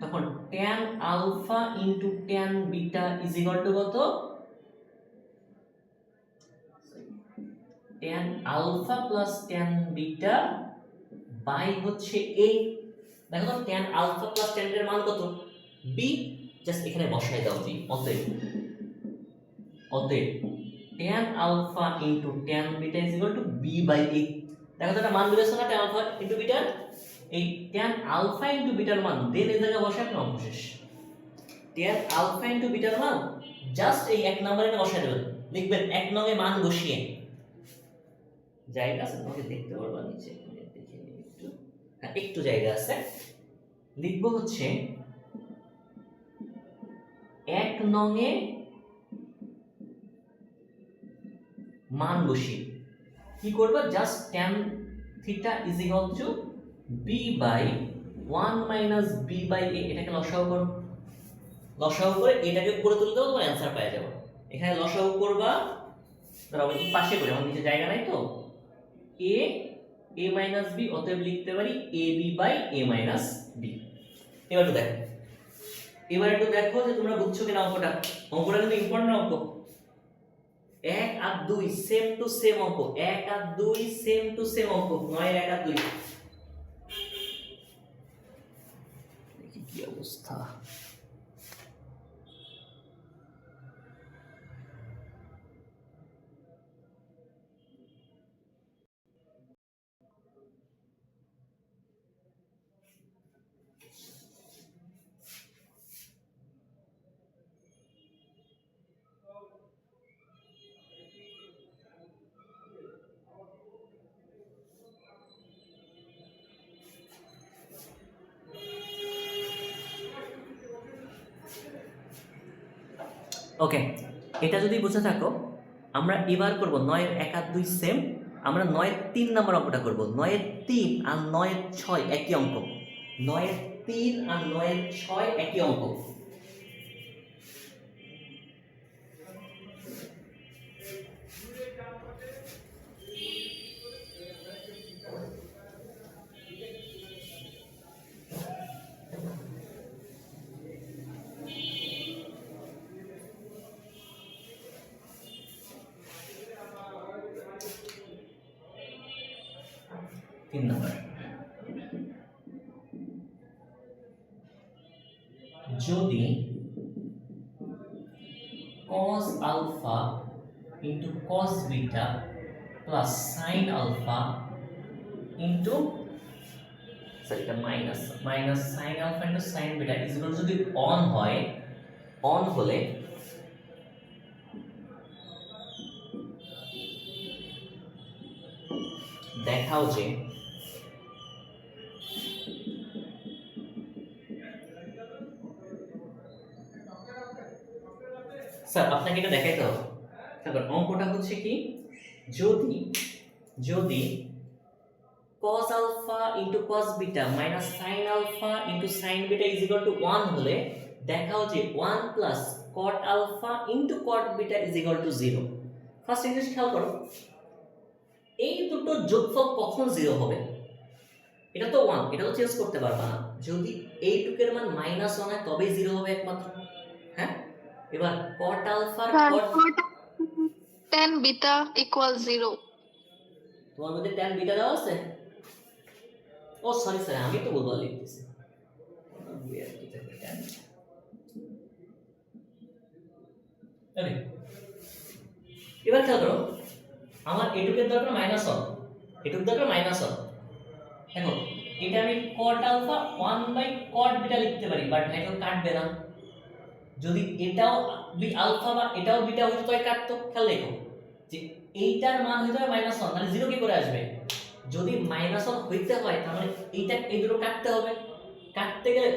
তখন tan alpha into tan beta is equal to কত? tan alpha plus tan beta by হচ্ছে a। দেখো তো tan আলফা প্লাস tan এর মান কত? b, জাস্ট এখানে বসাই দাও b। অতএব tan alpha into tan beta is equal to b by a। দেখো তো এটা মান বেরোচ্ছে না tan আলফা ইনটু বিটা, এই tan আলফা ইনটু বিটার মান দেন এই জায়গায় বসায় আপনি অঙ্ক শেষ। tan আলফা ইনটু বিটার মান জাস্ট এই 1 নম্বরে বসায় দেবেন, লিখবেন 1 নং এ মান বসিয়ে, জায়গা আছে তোমাকে দেখতে পারবা নিচে, দেখে নিই একটু, হ্যাঁ একটু জায়গা আছে। লিখবো হচ্ছে 1 নং এ মান বসিয়ে কি করবা? Just tan theta is equal to b by 1 minus b by a, এটাকে লসাগু করো, লসাগু করে এটাকে উপরে তুলে দাও, তোমার অ্যান্সার পেয়ে যাবে। এখানে লসাগু করবা, দাঁড়াও এই পাশে করে, আমার নিচে জায়গা নাই তো, a মাইনাস b, অতএব লিখতে পারি ab by a minus b। এবার একটু দেখো, এবার একটু দেখো যে তোমরা বুঝছো কিনা অঙ্কটা। অঙ্কটা কিন্তু ইম্পর্টেন্ট অঙ্ক। 1 আর 2 সেম টু সেম অঙ্ক, 1 আর 2 সেম টু সেম অঙ্ক, 9 এর 1 আর 2। দেখি কি অবস্থা। ওকে, এটা যদি বুঝে থাকো, আমরা এবার করব 9 এর 1 আর 2 সেম, আমরা 9 এর 3 নাম্বার অঙ্কটা করব। 9 এর 3 আর 9 এর 6 একই অঙ্ক। 9 এর 3 আর 9 এর 6 একই অঙ্ক। তিন নাম্বার, যদি cos alpha into cos beta plus sin alpha into এটা minus sin alpha into sin beta is equal যদি অন হয়, অন হলে দেখাও যে স্যার আপনাকে এটা দেখাইতে হবে। তারপর অঙ্কটা হচ্ছে কি, যদি যদি cos alpha into cos beta minus sin alpha into sin beta is equal to 1 হলে দেখাও যে 1 plus cot alpha into cot beta is equal to 0। First জিনিস খেয়াল করো, এই দুটো যোগফল কখন 0 হবে? এটা তো 1, এটা তো চেঞ্জ করতে পারবা না। যদি এইটুকের মান -1 হয় তবেই 0 হবে একমাত্র। হ্যাঁ, এবার cot alpha cot tan beta equals 0. তোমার মধ্যে tan বিটা দেওয়া আছে? ও সরি স্যার, আমি তো বলবো লিখতেছি। এবার খেয়াল করো, আমার এটুকের দরকার -1, এটুকের দরকার -1। দেখো এটা আমি cot alpha 1/cot beta লিখতে পারি, বাট এটা কাটবে না। যদি এটাও আলফা বা এটাও বিটা হইতো তাই কাটতো। খেয়াল দেখো যে এইটার মান হইতে হবে -1, মানে 0 কি করে আসবে? যদি -1 হইতে হয় তাহলে এইটা এই দুটো কাটতে হবে। কাটতে গেলে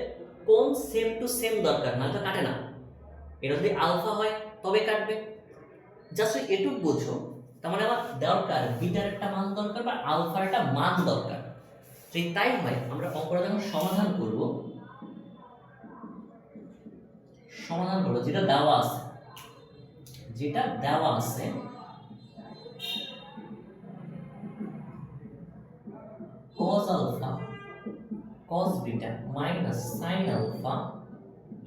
কোন সেম টু সেম দরকার, না তো কাটে না। এটা যদি আলফা হয় তবে কাটবে। জাস্ট এটুকু বুঝো, তার মানে আমার দরকার বিটার একটা মান দরকার বা আলফার একটা মান দরকার। যদি তাই হয়, আমরা অঙ্কটা যখন সমাধান করব যেটা দেওয়া আছে, cos alpha cos beta minus sin alpha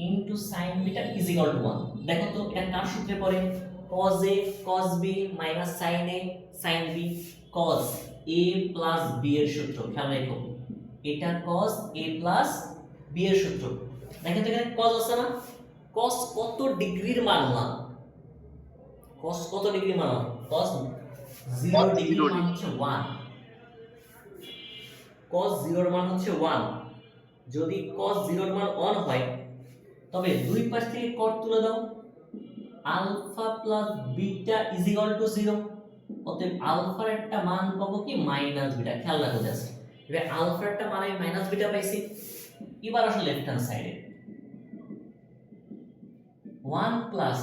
into sin beta is equal to 1। দেখো তো এটা কার সূত্রে পড়ে? cos a cos b minus sin a sin b, cos a plus b এর সূত্র। খেয়াল রাখো, এটা cos a plus b এর সূত্র। দেখেন তো এখানে cos আছে না? cos কত ডিগ্রির মান না? cos কত ডিগ্রি মান? cos 0 ডিগ্রি মান হচ্ছে 1। cos 0 এর মান হচ্ছে 1। যদি cos 0 এর মান 1 হয় তবে দুই পাশ থেকে cot তুলে দাও, alpha plus beta is equal to 0। অতএব আলফার একটা মান পাবো কি মাইনাস বিটা। খেয়াল রাখো জাস্ট, এবার আলফার একটা মান আমি মাইনাস বিটা পাইছি। এবার আসলে লেফট হ্যান্ড সাইডে 1 plus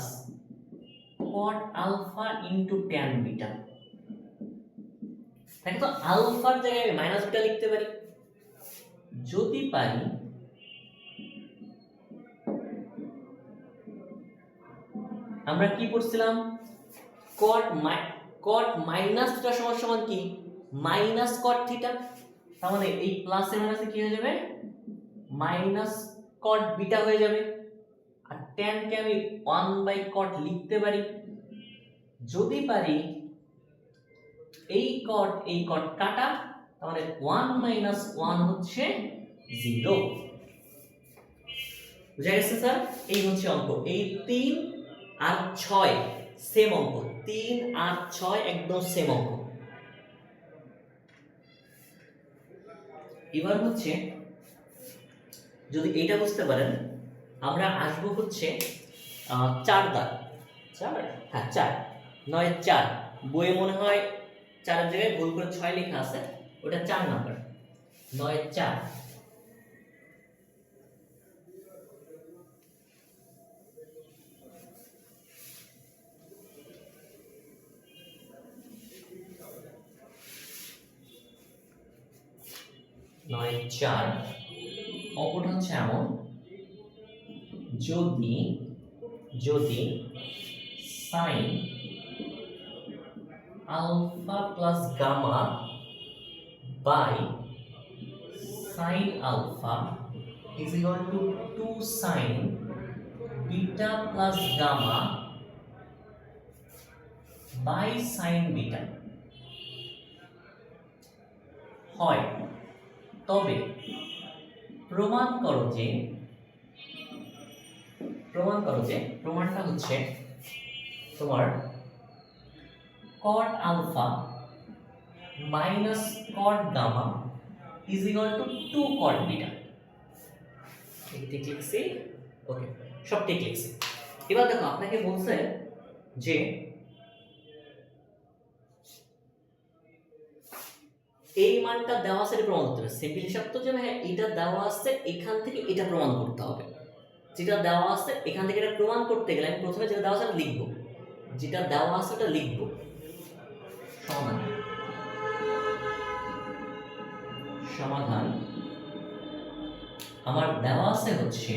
cot alpha into tan beta। দেখো তো আলফার জায়গায় আমি মাইনাস বিটা লিখতে পারি। যদি পারি, আমরা কি পড়ছিলাম? cot মাইনাস থিটা সমান কি মাইনাস cot থিটা। তার মানে এই প্লাস এর মাইনাসে কি হয়ে যাবে? মাইনাস cot বিটা হয়ে যাবে। আর tan কে আমি 1/cot লিখতে পারি। যদি পারি এই cot কাটা, তার মানে 1 minus 1 হচ্ছে 0। বুঝা গেছে স্যার? এই হচ্ছে অঙ্ক। এই 3 আর 6 সেম অঙ্ক, 3 আর 6 একদম সেম অঙ্ক। এবার হচ্ছে যদি এইটা বুঝতে পারেন, আমরা আসবো হচ্ছে 4 দাগ। 4, হ্যাঁ 4, 9 4। বইয়ে মনে হয় 4 এর জায়গায় ভুল করে 6 লেখা আছে, ওটা 4 নাম্বার। 9 4। 9 4 অঙ্কটা হচ্ছে এমন, যদি যদি sine alpha plus gamma by sine alpha is equal to 2 sine beta plus gamma by sine beta হয়, তবে প্রমাণ করো যে প্রমাণটা হচ্ছে তোমার cot alpha minus cot gamma is equal to 2 cot beta. ঠিক লিখছি? ওকে, সব ঠিক লিখছি। এবার দেখো আপনাকে বলছে যে এই মানটা দেওয়া আছে, এটা প্রমাণ করতে হবে। সিম্পল হিসাব তো যে হ্যাঁ এটা দেওয়া আছে, এখান থেকে এটা প্রমাণ করতে হবে। যেটা দেওয়া আছে এখান থেকে এটা প্রমাণ করতে গেলে আমি প্রথমে যেটা দেওয়া আছে এটা লিখবো, যেটা দেওয়া আছে ওটা লিখবো। সমাধান আমার দেওয়া আছে হচ্ছে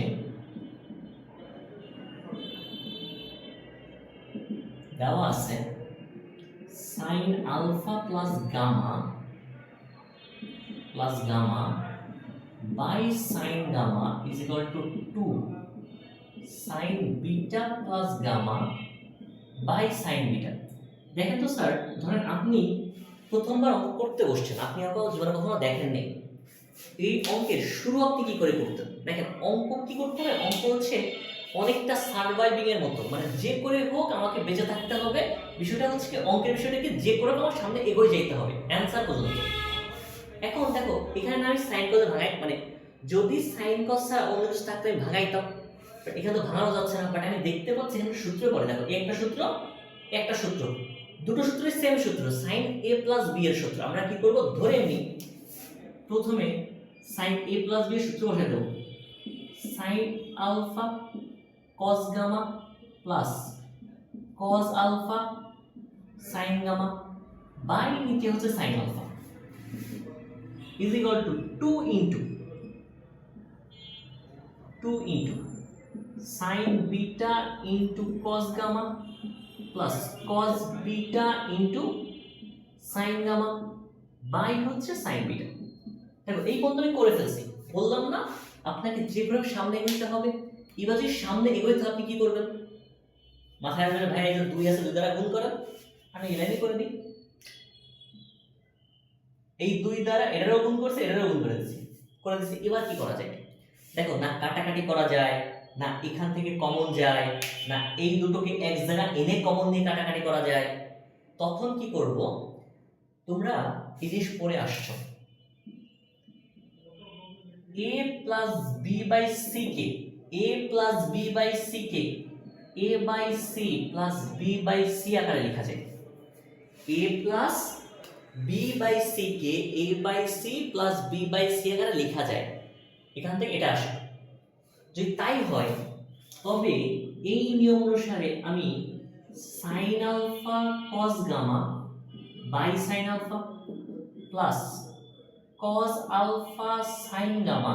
sine alpha plus gamma by sine gamma is equal to 2 sine beta plus gamma by sine beta. দেখেন তো স্যার, ধরেন আপনি প্রথমবার অঙ্ক করতে বসছেন, আপনি আবার জীবনে কখনো দেখেননি, এই অঙ্কের শুরু আপনি কি করে করতেন? দেখেন অঙ্ক কি করতে হবে, অঙ্ক হচ্ছে অনেকটা সার্ভাইভিং এর মতো, মানে যে করে হোক আমাকে বেঁচে থাকতে হবে। বিষয়টা হচ্ছে কি, অঙ্কের বিষয়টা কি, যে করে আমার সামনে এগিয়ে যেতে হবে অ্যান্সার পর্যন্ত। এখন দেখো এখানে আমি সাইন কস ভাঙাই, মানে যদি সাইন কস ছাড়া অন্য কিছু থাকতো আমি ভাঙাইতাম, বাট এখানে তো ভাঙানো যাচ্ছে না। বাট আমি দেখতে পাচ্ছি এখানে সূত্র পড়ে, দেখো একটা সূত্র, দুটো সূত্রের সেম সূত্র, সাইন a প্লাস b এর সূত্র। আমরা কি করব, ধরে নিই প্রথমে সাইন a প্লাস b এর সূত্র বসাই দেব, sine alpha cos gamma plus cos alpha sine gamma by নিচে হচ্ছে sine alpha is equal to 2 into sin beta into cos gamma plus cos beta into sin gamma by হচ্ছে sin beta। দেখো এই পর্যন্ত আমি করে ফেলছি, বললাম না আপনাকে যেভাবে সামনে এগোতে হবে। এবার যদি সামনে এগোতে আপনি কি করবেন, মাথায় আসবে ভাই এই যে 2 আছে 2 দ্বারা গুণ করেন, আমি এলাইনে করে দিই, এই 2 দ্বারা এটারও গুণ করছে এটারও গুণ করে দিচ্ছি। এবার কি করা যায়, দেখো না কাটাকাটি করা যায়, না এখান থেকে কমন যায়, না এই দুটোকে এক জায়গা এনে কমন দিয়ে কাটাকাটি করা যায়। তখন কি করব, তোমরা এই জিনিস পড়ে আসছো, a plus b by c কে a plus b by c কে a by c plus b by c আকারে লেখা যায়। a plus b by c কে a by c plus b by c আকারে লেখা যায়, এখান থেকে এটা আসে। যদি তাই হয় তবে এই নিয়ম অনুসারে আমি sin alpha cos gamma by sin alpha plus cos alpha sin gamma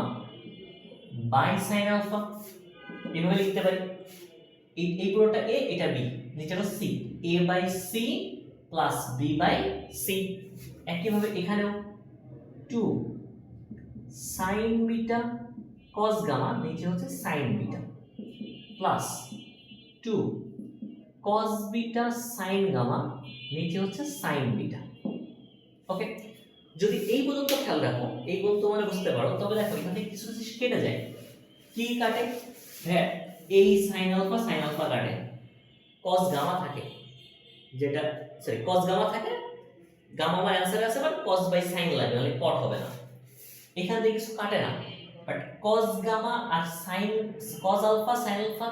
by sin alpha এভাবে লিখতে পারি। এই পুরোটা a, এটা b, নিচেটা c, a by c plus b by c। একইভাবে এখানেও 2 sin বিটা cos গামা, নিচে হচ্ছে sin beta plus 2 cos beta sin gamma, নিচে হচ্ছে sin বিটা। ওকে, যদি এই পর্যন্ত খেয়াল রাখো, এই পর্যন্ত মানে বুঝতে পারো, তবে দেখো এখানে কিছু কিছু কেটে যায়। কি কাটে, হ্যাঁ এই sin আলফা কাটে, cos গামা থাকে, যেটা সরি cos গামা থাকে, গামা আমার অ্যানসার আছে, বাট cos বাই sin লাগবে, মানে cot হবে না। এখান থেকে কিছু কাটে না, বাট cos গামা আর sin cos alpha sin alpha,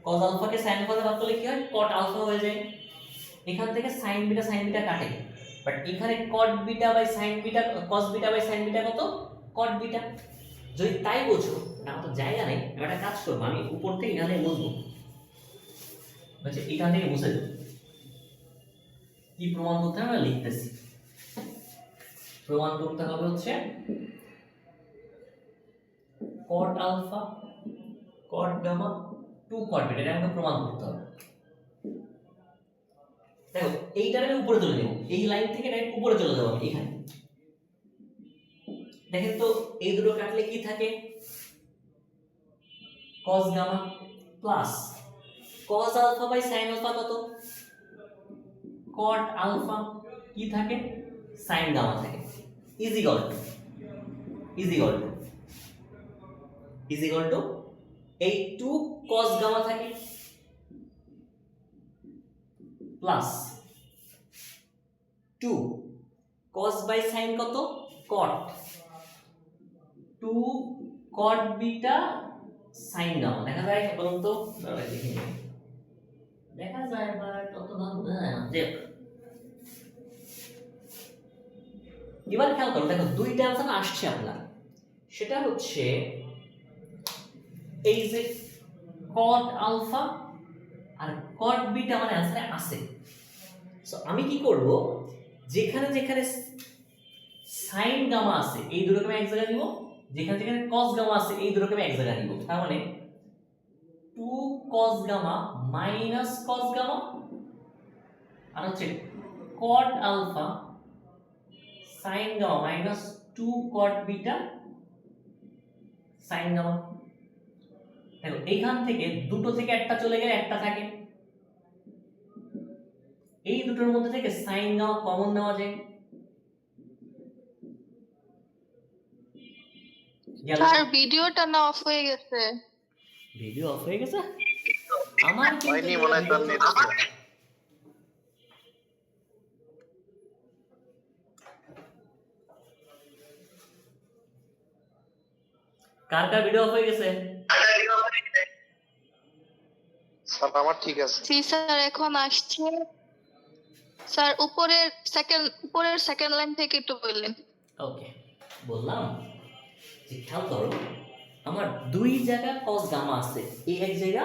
cos আলফাকে sin আলফা দিয়ে ভাগ করলে কি হয়, cot আলফা হয়ে যায়। এখান থেকে sin বিটা কাটে, বাট এখানে cot beta by sin beta, cos beta by sin beta কত, cot বিটা। যদি তাই বোঝো, না তো জায়গা নেই, আমি একটা কাজ করব, আমি উপর থেকে এখানে মুছবো, মানে এখান থেকে মুছে দেব। কি প্রমাণ করতে হবে লিখতেছি, প্রমাণ করতে হবে হচ্ছে cot alpha cot gamma 2 cot beta, এটা আমাকে প্রমাণ করতে হবে। দেখো এইটার আমি উপরে চলে যাব, এই লাইন থেকে ডাইরেক্ট উপরে চলে যাব আমি এখানে। দেখেন তো এই দুটো কাটলে কি থাকে, cos gamma plus cos alpha by sin alpha কত, cot আলফা কি থাকে, sin গামা থাকে, ইজ ইকুয়াল টু এই 2 cos গামা থাকে প্লাস 2 cos বাই sin কত, cot 2 cot beta sin gamma. দেখা যায় বলুন তো, দেখি দেখা যায় বাট অত ভালো বোঝা যায় না। যে এবার খেয়াল করো, দেখো দুইটা আনসার আসছে আপনার, সেটা হচ্ছে এই যে cot আলফা আর cot বিটা মানে আনসারে আছে। সো আমি কি করব, যেখানে যেখানে sin গামা আছে এই দুটোকে আমি এক জায়গায় নিব, যেখানে যেখানে cos গামা আছে এই দুটোকে আমি এক জায়গায় নিব। তার মানে 2 cos gamma minus cos gamma আর হচ্ছে cot alpha sin gamma minus 2 cot beta sin gamma. দেখো এইখান থেকে দুটো থেকে একটা চলে গেলে একটা থাকে, এই দুটোর মধ্যে থেকে sin গামা কমন নেওয়া যায়। আর ভিডিওটা না অফ হয়ে গেছে। ভিডিও অফ হয়ে গেছে আমার, হয়নি মনে হয় তার net. Car car video of হয়ে গেছে? স্যার আমার ঠিক আছে। জি স্যার, এখন আসছে। স্যার উপরের সেকেন্ড লাইন থেকে একটু বললেন। ওকে, বললাম যে খেয়াল করো, আমার দুই জায়গা cos গামা আছে, এই এক জায়গা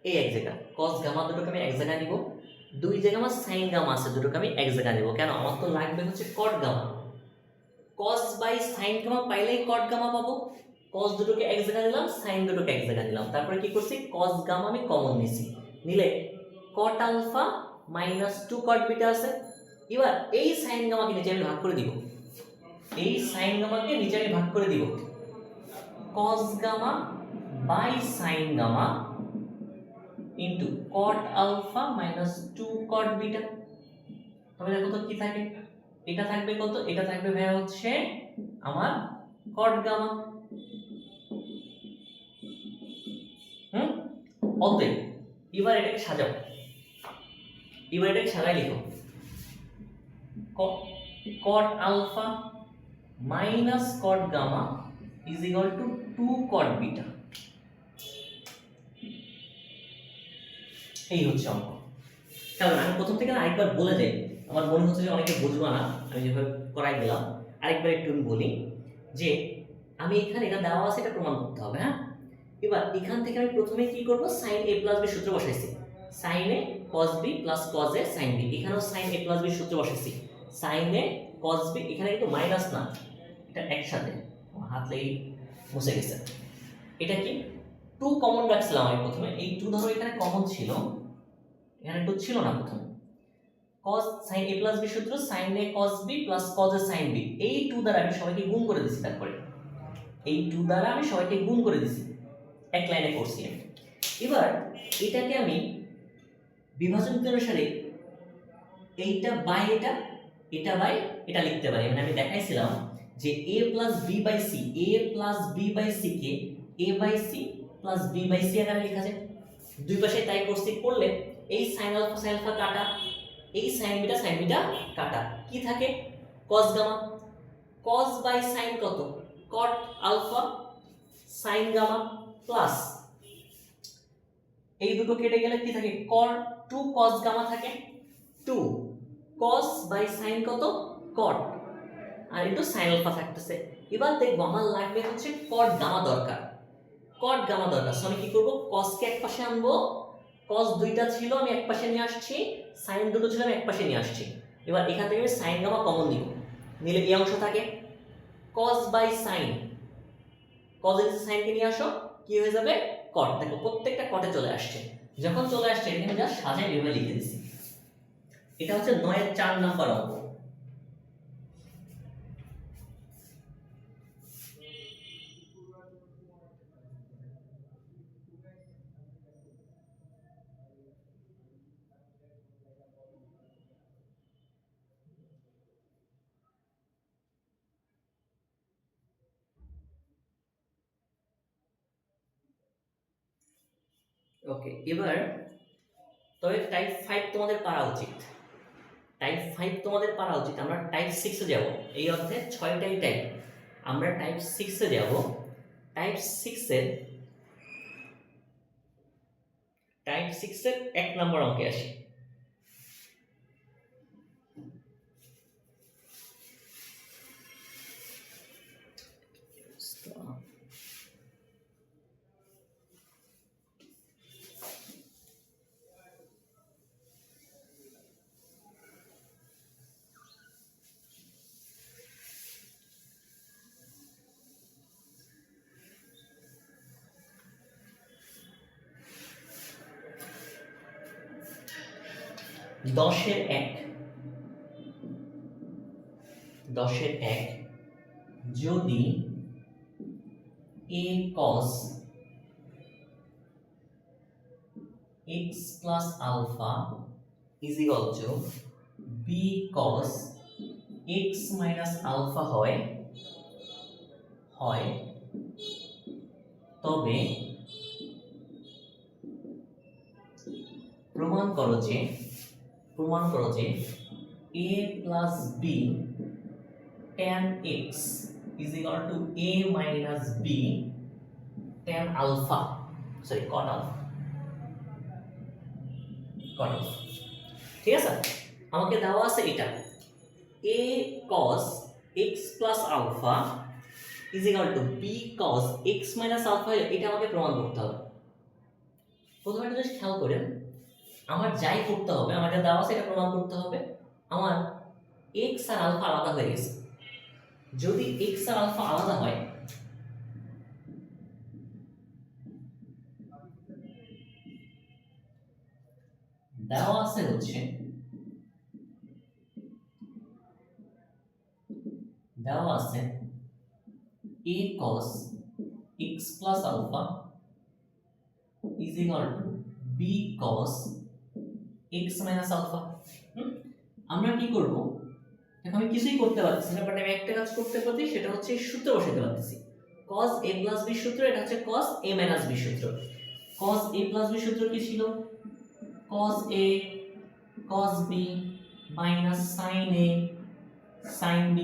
এই এক জায়গা, cos গামা দুটোকে আমি এক জায়গায় নিব, দুই জায়গা আমার sin গামা আছে দুটোকে আমি এক জায়গায় নিব। কেন, আমার তো লাগবে হচ্ছে cot gamma, cos by sin gamma পাইলেই cot গামা পাবো। cos দুটোকে এক জায়গায় নিলাম, sin দুটোকে এক জায়গায় নিলাম, তারপরে কি করছি, cos গামা আমি কমন নিছি, নিলে cot alpha minus 2 cot beta আছে। এবার এই sin গামাকে নিচে আমি ভাগ করে দিব, এই sin গামাকে নিচে আমি ভাগ করে দিব, cos gamma by sin gamma into cot alpha minus 2 cot beta. তবে দেখো তো কি থাকে, এটা থাকবে কত, এটা থাকবে ভাইয়া হচ্ছে আমার cot গামা। অতএব এবার এটাকে সাজাও, এবার এটাকে সাজাই লিখো, cot alpha minus cot gamma is equal to 2 cot beta. এই হচ্ছে অঙ্ক। কারণ আমি প্রথম থেকে আরেকবার বলে যাই, আমার মনে হচ্ছে যে অনেকে বুঝবা না, আমি যেভাবে করাই দিলাম আরেকবার একটু আমি বলি যে আমি এখানে এটা দেওয়া আছে, এটা প্রমাণ করতে হবে। হ্যাঁ, এবার এখান থেকে আমি প্রথমে কি করব, sin a প্লাস b সূত্র বসাইছি, sin a cos b plus cos a sin b, এখানেও sin a প্লাস b সূত্র বসাইছি, sin a cos b, এখানে কিন্তু মাইনাস না, এটা একসাথে হাত লেগে মুছে গেছে। এটা কি 2 কমন রাখছিলাম আমি প্রথমে, এই 2 ধরো এখানে কমন ছিল, এখানে 2 ছিল না প্রথমে, cos sin a plus b সূত্র sin a cos b plus cos a sin b, এই 2 দ্বারা আমি সবাইকে গুণ করে দিছি, তারপরে এই 2 দ্বারা আমি সবাইকে গুণ করে দিছি, এক লাইনে করছি আমি। এবার এটাকে আমি বিভাজন অনুসারে এইটা বাই এটা, এটা বাই এটা লিখতে পারি। মানে আমি দেখাইছিলাম যে a plus b by c, a plus b by c কে a by c plus b by c আকারে লেখা যায়। দুই পাশে তাই করছি, করলে এই sin আলফা কাটা, এই sin বিটা কাটা, কি থাকে cos gamma, cos by sin কত, cot alpha sin gamma plus এই দুটো কেটে গেলে কি থাকে, cot 2 cos গামা থাকে, 2 cos বাই sin কত, cot আর একটু sin আলফা থাকতেছে। এবার দেখবো আমার লাগবে হচ্ছে cot গামা দরকার, cot গামা দরকার। সো আমি কি করব, cos কে এক পাশে আনবো, cos দুইটা ছিল আমি এক পাশে নিয়ে আসছি, sin দুটো ছিল আমি এক পাশে নিয়ে আসছি। এবার এখান থেকে আমি sin গামা কমন নিব, নিলে এই অংশ থাকে cos by sin, cos x সাইনকে নিয়ে আসো, কি হয়ে যাবে cot। দেখো প্রত্যেকটা কটে চলে আসছে, যখন চলে আসছে এখানে জাস্ট সাজায় এভাবে লিখে দিছি। এটা হচ্ছে 9 এর 4 নাম্বার অঙ্ক। ওকে, এবার তবে টাইপ 5 তোমাদের পারা উচিত, টাইপ 5 তোমাদের পারা উচিত। আমরা টাইপ 6 এ যাব, এই অর্থে 6টাই টাইপ, আমরা টাইপ 6 এ যাব। টাইপ 6 এর 1 নম্বর অঙ্কে আসি। দশের এক যদি a cos x plus alpha is equal to b cos x minus alpha হয় তবে প্রমাণ করো যে a plus b tan x is equal to a minus b tan alpha, sorry cot alpha, ঠিক আছে। আমাকে দেওয়া আছে এটা a cos x plus alpha is equal to b cos x minus alpha, এটা আমাকে প্রমাণ করতে হবে। প্রথমে একটা জিনিস খেয়াল করেন, আমার যাই করতে হবে, আমার যা দেওয়া আছে এটা প্রমাণ করতে হবে। আমার x আর আলফা আলাদা হয়ে গেছে, যদি x আর আলফা আলাদা হয় দেওয়া আছে হচ্ছে a cos x plus alpha is equal to b cos x minus alpha। আমরা কি করব, এখন আমি কিছুই করতে পারছি না, বাট আমি একটা কাজ করতে পারছি, সেটা হচ্ছে সূত্র বসাতে পারতেছি। cos a plus b সূত্র, এটা হচ্ছে cos a minus b সূত্র। cos a plus b সূত্র কি ছিল, cos a cos b minus sin a sin b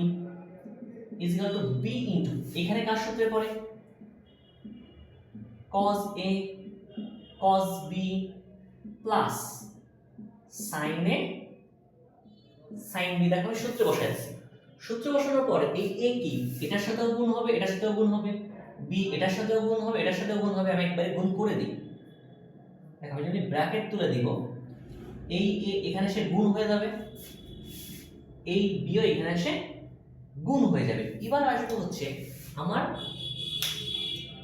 is equal to b into, এখানে কার সূত্রে পড়ে, cos a cos b plus sin a sin b। দেখো আমি সূত্র বসাইছি, সূত্র বসানোর পরে এই a কি, এটার সাথেও গুণ হবে, এটার সাথেও গুণ হবে, b এটার সাথেও গুণ হবে, এটার সাথেও গুণ হবে। আমি একবারে গুণ করে দিই। দেখো আমি যদি ব্র্যাকেট তুলে দিব, এই a এখানে এসে গুণ হয়ে যাবে, এই b ও এখানে এসে গুণ হয়ে যাবে। এবার আসবো হচ্ছে আমার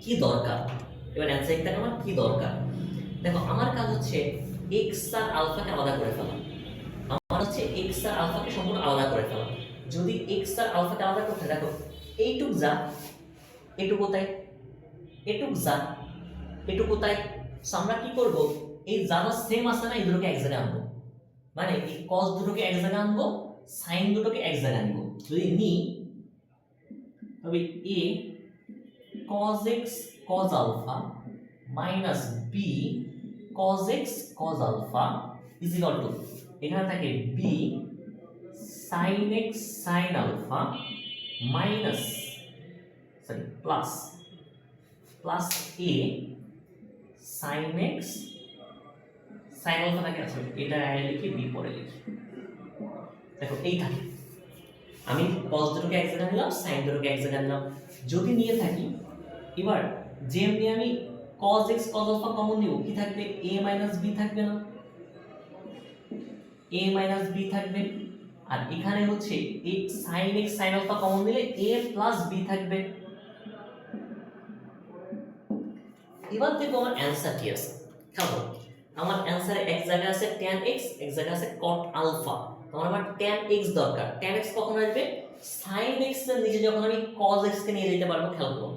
কি দরকার, এবার অ্যানসারটা আমার কি দরকার। দেখো আমার কাজ হচ্ছে x আর আলফাকে আলাদা করে ফেলা, আমার হচ্ছে x আর আলফাকে সম্পূর্ণ আলাদা করে ফেলা। যদি x আর আলফাকে আলাদা করতে, দেখো এইটুক যা এটুকু কোথায়, এটুক যা এটুকু কোথায়, সো আমরা কি করব, এই যারা সেম আছে না এই দুটোকে এক জায়গায় আনবো, মানে এই cos দুটোকে এক জায়গায় আনবো, sin দুটোকে এক জায়গায় আনবো। যদি নি তবে a cos x cos alpha minus b cos x cos alpha is equal to, এখানে থাকে b sin x sin alpha minus plus a sin x sin alpha থাকে, আছে এটা আগে লিখি b পরে লিখি। দেখো এই থাকে, আমি cos দুটোকে এক জায়গায় নিলাম, sin দুটোকে এক জায়গায় নিলাম। যদি নিয়ে থাকি, এবার যেমনি আমি cos x cos alpha common নিব, কি থাকবে, a minus b থাকবে না, a minus b থাকবে। আর এখানে হচ্ছে এই sin x sin alpha common দিলে a plus b থাকবে। এবার দেখবো আমার অ্যান্সার কি আছে। খেয়াল করো, আমার অ্যান্সারে এক জায়গায় আছে tan x, এক জায়গায় আছে cot আলফা। তোমার আমার tan x দরকার। tan x কখন আসবে? sin x এর নিচে যখন আমি cos x কে নিয়ে যেতে পারবো। খেয়াল করো,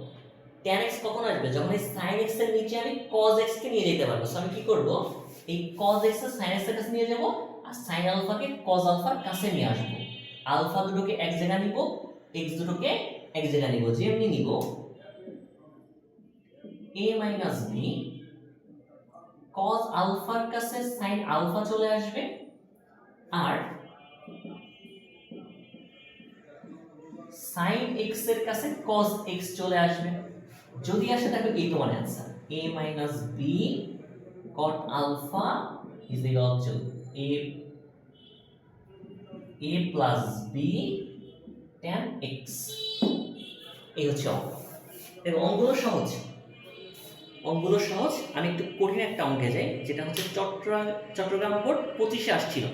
tan x কখন আসবে? যখন এই sin x এর নিচে আমি cos x কে নিয়ে যেতে পারবো। সো আমি কি করব, এই cos x এর sin x এর কাছে নিয়ে যাব আর sin আলফা কে cos আলফার কাছে নিয়ে আসবো। আলফা দুটোকে এক জায়গায় নিব, x দুটোকে এক জায়গায় নিব। যেমনি নিব a মাইনাস b, cos আলফার কাছে sin আলফা চলে আসবে আর sin x এর কাছে cos x চলে আসবে। যদি আসে তাহলে এই তোমার answer, a minus b cot alpha is equal to a plus b tan x। এই হচ্ছে অঙ্ক। এবং অঙ্কগুলো সহজ, অঙ্কগুলো সহজ। আমি একটু কঠিন একটা অঙ্কে যাই, যেটা হচ্ছে চট্টগ্রাম বোর্ড 25-এ আসছিল,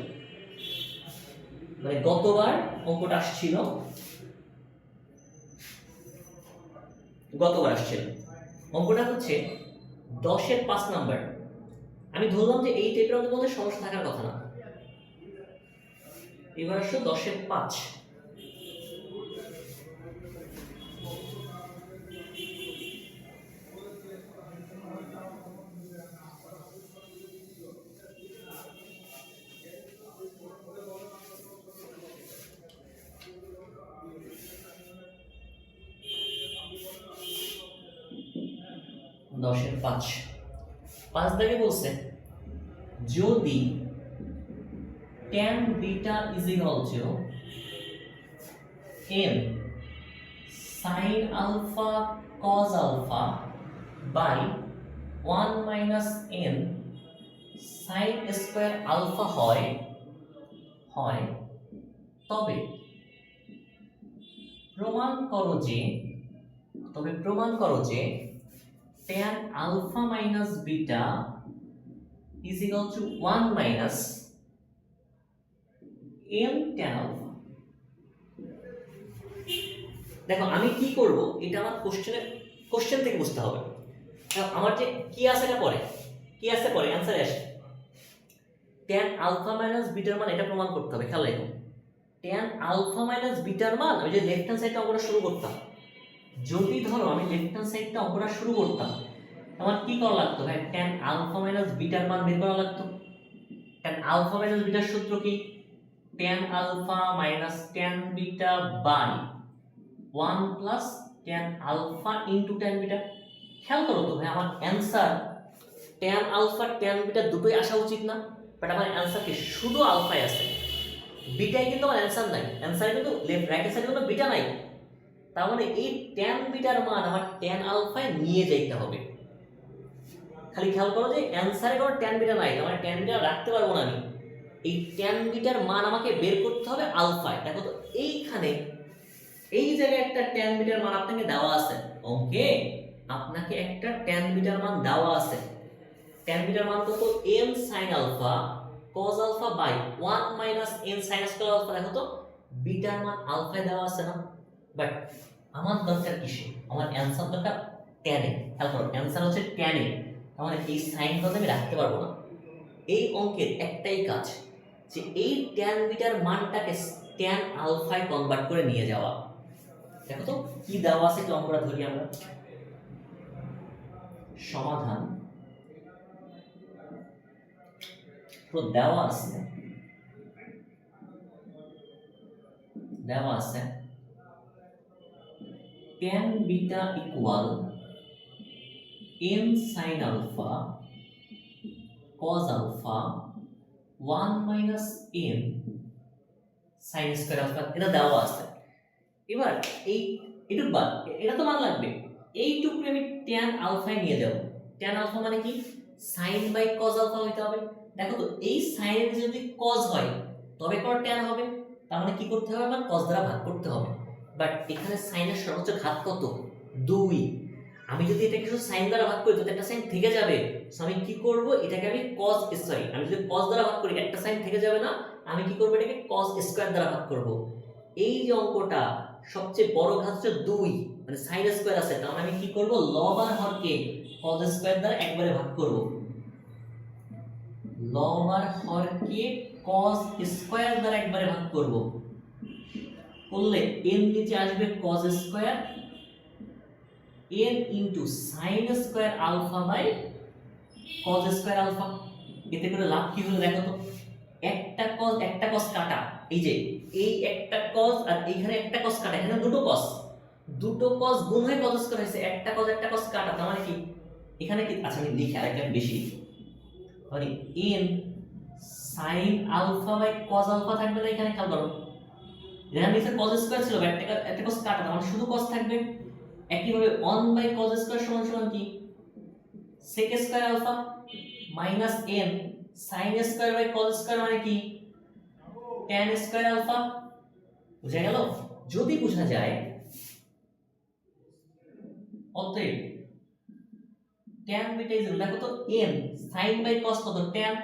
মানে গতবার অঙ্কটা আসছিল, অঙ্কটা হচ্ছে 10-এর 5 নাম্বার। আমি ধরলাম যে এই টাইপের অঙ্কের মধ্যে সমস্যা থাকার কথা না। এবার আসো 10-এর 5। দশের 5 দাগে বলছে যদি tan beta is equal to n sin alpha cos alpha by 1 minus n sin square alpha হয় তবে প্রমাণ করো যে tan alpha minus beta is equal to 1 minus m tan alpha। দেখো আমি কি করব, এটা আমার কোশ্চেন থেকে বুঝতে হবে। আমার যে কি আছে এটা পরে, অ্যানসারে আসে। tan alpha minus beta এর মান এটা প্রমাণ করতে হবে। খেয়াল রাখো, tan alpha minus beta এর মান, আমি যে লেফট হ্যান্ড সাইডটা অঙ্কটা শুরু করতাম, যদি ধরো আমি লেফট হ্যান্ড সাইডটা অঙ্কটা শুরু করতাম, আমার কি করা লাগতো ভাই? tan আলফা মাইনাস বিটার মান বের করা লাগতো। tan আলফা মাইনাস বিটার সূত্র কি? tan alpha minus tan beta by 1 plus tan alpha into tan beta. খেয়াল করো তো ভাই, আমার answer tan alpha tan beta দুটোই আসা উচিত না? বাট আমার অ্যানসার কি শুধু আলফাই আছে, বিটাই কিন্তু আমার অ্যানসার নাই। অ্যানসারে কিন্তু লেফট রাইট সাইডে কোনো বিটা নাই। তার মানে এই tan বিটার মান আমার tan আলফায় নিয়ে যাইতে হবে। খালি খেয়াল করো যে অ্যানসারে কোনো tan বিটা নাই, আমার tan বিটা রাখতে পারবো না। আমি এই tan বিটার মান আমাকে বের করতে হবে আলফায়। দেখো তো এইখানে এই জায়গায় একটা tan বিটার মান আপনাকে দেওয়া আছে অঙ্কে, আপনাকে একটা tan বিটার মান দেওয়া আছে। tan বিটার মান কত? m sin alpha cos alpha by 1 minus n sin square alpha. দেখো তো বিটার মান আলফায় দেওয়া আছে না? বাট আমার দরকার কিসে? আমার অ্যানসার দরকার tan এ। খেয়াল করো, অ্যানসার হচ্ছে tan এ। তাহলে এই সাইন কথা আমি রাখতে পারবো না। এই অঙ্কের একটাই কাজ, যে এই tan বিটার মানটাকে tan আলফায় কনভার্ট করে নিয়ে যাওয়া। দেখো তো কি দেওয়া আছে, একটু অঙ্কটা ধরি আমরা। সমাধান তো দেওয়া আছে tan beta equal m sin alpha cos alpha 1 minus m sin square alpha, এটা দেওয়া আছে। এবার এইটুক বাদ, এটা তো মান লাগবে। এইটুকু আমি tan alpha নিয়ে যাব। tan alpha মানে কি? sin বাই cos alpha হইতে হবে। দেখো তো এই sin এর যদি cos হয় তবে কোন tan হবে। তার মানে কি করতে হবে? আমার cos দ্বারা ভাগ করতে হবে। বাট এখানে sin এর সর্বোচ্চ ঘাত কত? 2। আমি যদি এটা কিছু sin দ্বারা ভাগ করি তো একটা sin থেকে যাবে। সো আমি কি করব, এটাকে আমি আমি যদি cos দ্বারা ভাগ করি একটা sin থেকে যাবে না, আমি কি করব, এটাকে cos স্কয়ার দ্বারা ভাগ করব। এই যে অঙ্কটা সবচেয়ে বড় ঘাত হচ্ছে 2, মানে sin স্কয়ার আছে, তাহলে আমি কি করব, লব আর হরকে cos স্কয়ার দ্বারা একবারে ভাগ করব, লব আর হরকে cos স্কয়ার দ্বারা একবারে ভাগ করব, করলে n নিচে আসবে cos square n into sin square alpha by cos square alpha. এতে করে লাভ কি হলো দেখো তো, একটা cos কাটা, এই যে এই একটা cos আর এইখানে একটা cos কাটা, এখানে দুটো cos গুণ হয়ে cos স্কয়ার হয়েছে, একটা cos কাটা, তার মানে কি এখানে কি, আচ্ছা আমি লিখি আরেকটা বেশি লিখি, মানে n sin alpha by cos alpha থাকবে না, এখানে খেয়াল করো যেখানে নিচে cos স্কয়ার ছিল একটা cos কাটা, তার মানে শুধু cos থাকবে। একইভাবে 1 বাই cos স্কয়ার সমান সমান কি sec square alpha minus n sin square by cos square মানে কি tan স্কয়ার আলফা। বুঝা গেল? যদি বোঝা যায় অতএব tan বিটা ইজ, দেখো তো n sin বাই cos কত tan,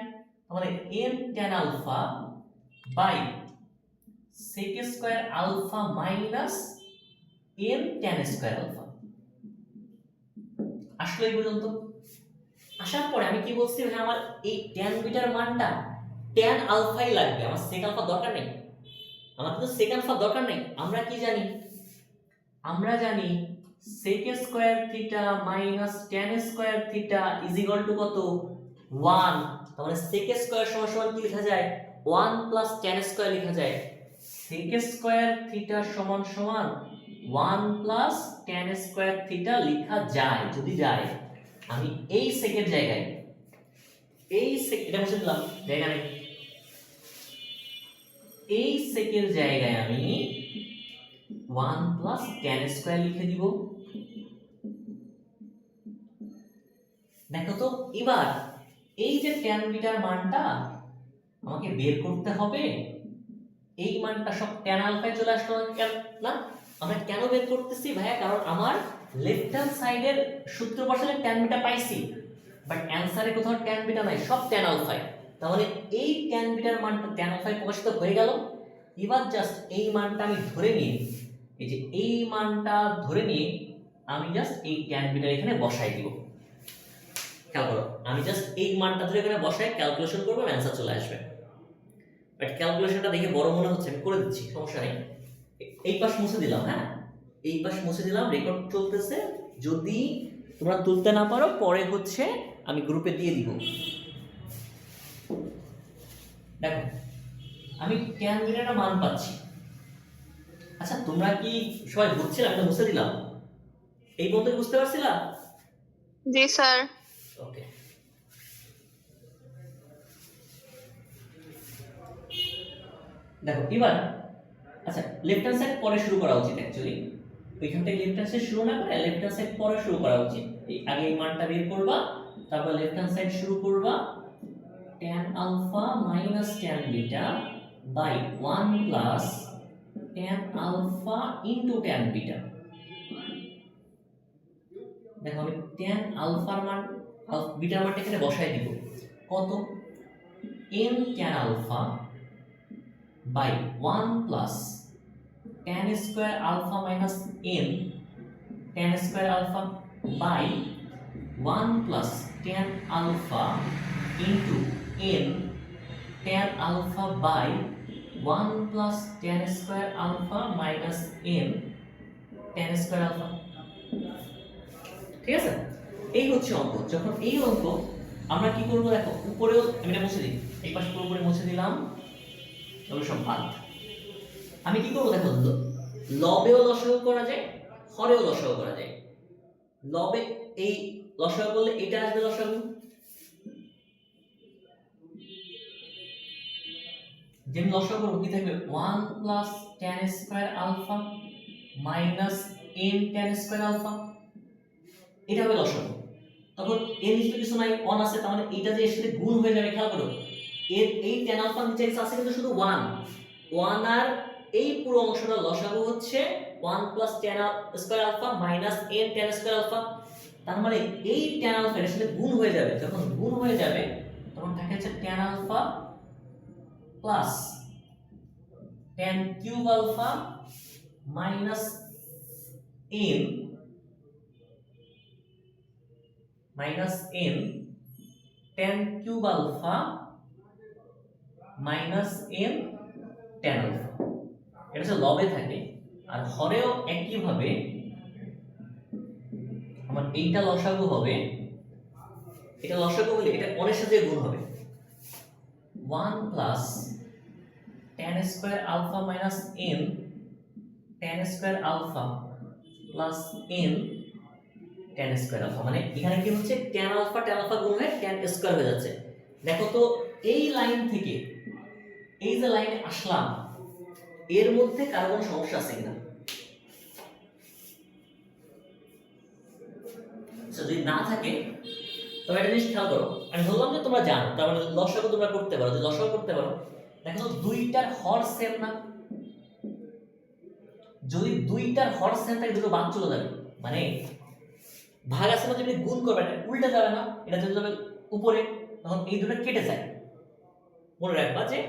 মানে n tan alpha by sec square alpha minus n tan square alpha. আসলে এই পর্যন্ত আসার পরে আমি কি বলছি, ভাই আমার এই tan বিটার মানটা tan আলফাই লাগবে, আমার sec আলফা দরকার নেই, আমার তো sec আলফা দরকার নেই। আমরা কি জানি, আমরা জানি sec square theta minus tan square theta is equal to কত 1, তার মানে sec স্কয়ার সমান সমান কি লেখা যায় 1 প্লাস tan স্কয়ার লেখা যায়, sec স্কয়ার থিটা সমান সমান 1 প্লাস tan স্কয়ার থিটা লেখা যায়। যদি যায় আমি এই সেকের জায়গায় এই সেক, এটা মুছে দিলাম জায়গা নেই, এই সেকের জায়গায় আমি 1 প্লাস tan স্কয়ার লিখে দিব। দেখো তো এবার এই যে tan বিটার মানটা আমাকে বের করতে হবে, এই মানটা সব tan আলফায় চলে আসলো না, আমরা কেন বের করতেছি ভাইয়া, কারণ আমার লেফট হ্যান্ড সাইডের সূত্র বসালে tan বিটা পাইছি, বাট অ্যানসারে কোথাও tan বিটা নাই, সব tan আলফায়। তার মানে এই tan বিটার মানটা tan আলফায় প্রকাশিত হয়ে গেল। এবার জাস্ট এই মানটা আমি ধরে নিয়ে, এই যে এই মানটা ধরে নিয়ে আমি জাস্ট এই tan বিটা এখানে বসাই দিব। খেয়াল করো, আমি জাস্ট এই মানটা ধরে এখানে বসাই ক্যালকুলেশন করব, অ্যানসার চলে আসবে। বাট ক্যালকুলেশনটা দেখে বড় মনে হচ্ছে, আমি করে দিচ্ছি, সমস্যা নেই। এই পাশ মুছে দিলাম, হ্যাঁ এই পাশ মুছে দিলাম, রেকর্ড চলতেছে, যদি তোমরা তুলতে না পারো পরে হচ্ছে আমি গ্রুপে দিয়ে দিব। দেখো আমি tan বিটার মান পাচ্ছি। আচ্ছা তোমরা কি সবাই বুঝছিলে, আমি তো মুছে দিলাম, এই পর্যন্ত বুঝতে পারছিলা? জি স্যার। ওকে, দেখো এবার আচ্ছা লেফট হ্যান্ড সাইড পরে শুরু করা উচিত, অ্যাকচুয়ালি ওইখান থেকে লেফট হ্যান্ড সাইড শুরু না করে লেফট হ্যান্ড সাইড পরে শুরু করা উচিত। এই আগে এই মানটা বের করবা, তারপর লেফট হ্যান্ড সাইড শুরু করবা, tan alpha minus tan beta by 1 plus tan alpha into tan beta. দেখো আমি tan আলফার মান বিটার মানটা এখানে বসাই দিব, কত n tan alpha by 1 plus tan square alpha minus n tan square alpha by 1 plus tan alpha into n tan alpha by 1 plus tan square alpha minus n tan square alpha। ঠিক আছে, এই হচ্ছে অঙ্ক। যখন এই অঙ্ক আমরা কি করব, দেখো উপরেও আমি এটা মুছে দিই, এই পাশে পুরোপুরি মুছে দিলাম, এগুলো সব বাদ। আমি কি করবো দেখো, লবেও লসাগু করা যায়, হরেও লসাগু করা যায়। লবে এই লসাগু করলে এটা আসবে লসাগু, যেমন লসাগু করবো কি থাকবে 1 plus tan square alpha minus n tan square alpha, এটা হবে লসাগু। তখন এর নিচে কিছু নাই, 1 আছে, তার মানে এটা যে এর সাথে গুণ হয়ে যাবে। খেয়াল করো এর এই tan আলফা নিচে আছে কিন্তু শুধু 1 আর এই পুরো অংশটা লসাগু হচ্ছে 1 plus tan square alpha minus n tan square alpha. তার মানে এই tan আলফা এর সাথে গুণ হয়ে যাবে, যখন গুণ হয়ে যাবে তখন থাকে হচ্ছে tan alpha plus tan cube alpha minus n minus n tan cube alpha minus n tan alpha. এটা হচ্ছে লবে থাকে, আর হরেও একইভাবে আমার এইটা লসাগু হবে, এটা লসাগু হলে এটা অনেক সাথে গুণ হবে 1 plus tan square alpha minus n tan square alpha plus n tan square alpha. মানে এখানে কি হচ্ছে, ট্যান আলফা গুণ হয়ে ট্যান স্কয়ার হয়ে যাচ্ছে। দেখো তো এই লাইন থেকে এই যে লাইনে আসলাম, এর মধ্যে কারো কোনো সমস্যা আছে কিনা? যদি না থাকে তবে একটা জিনিস খেয়াল করো, আমি বললাম যে তোমরা জানো, তার মানে লসাগু তোমরা করতে পারো, যদি লসাগু করতে পারো, দেখো তো দুইটার হর সেম না? যদি দুইটার হর সেম থাকে দুটো বাদ চলে যাবে, মানে ভাগ আছে না, যদি গুণ করবে এটা উল্টে যাবে না, এটা চলে যাবে উপরে, তখন এই দুটো কেটে যায়। মনে রাখবা যে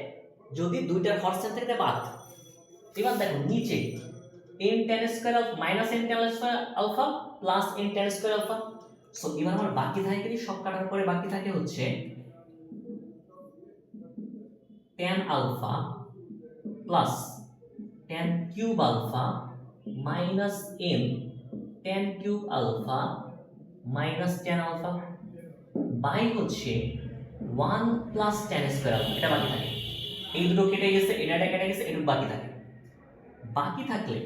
যদি দুইটার হর সেম থাকে বাদ। এবার দেখো নিচে n tan square alpha minus n tan square alpha plus n tan square alpha. So এবার আমার বাকি থাকে কি, সব কাটার পরে বাকি থাকে হচ্ছে tan alpha plus tan cube alpha minus n tan cube alpha minus tan alpha by হচ্ছে 1 প্লাস tan স্কয়ার আলফা। এটা বাকি থাকে, এই দুটো কেটে গেছে, এটা কেটে গেছে, এটা বাকি থাকে। বাকি থাকলে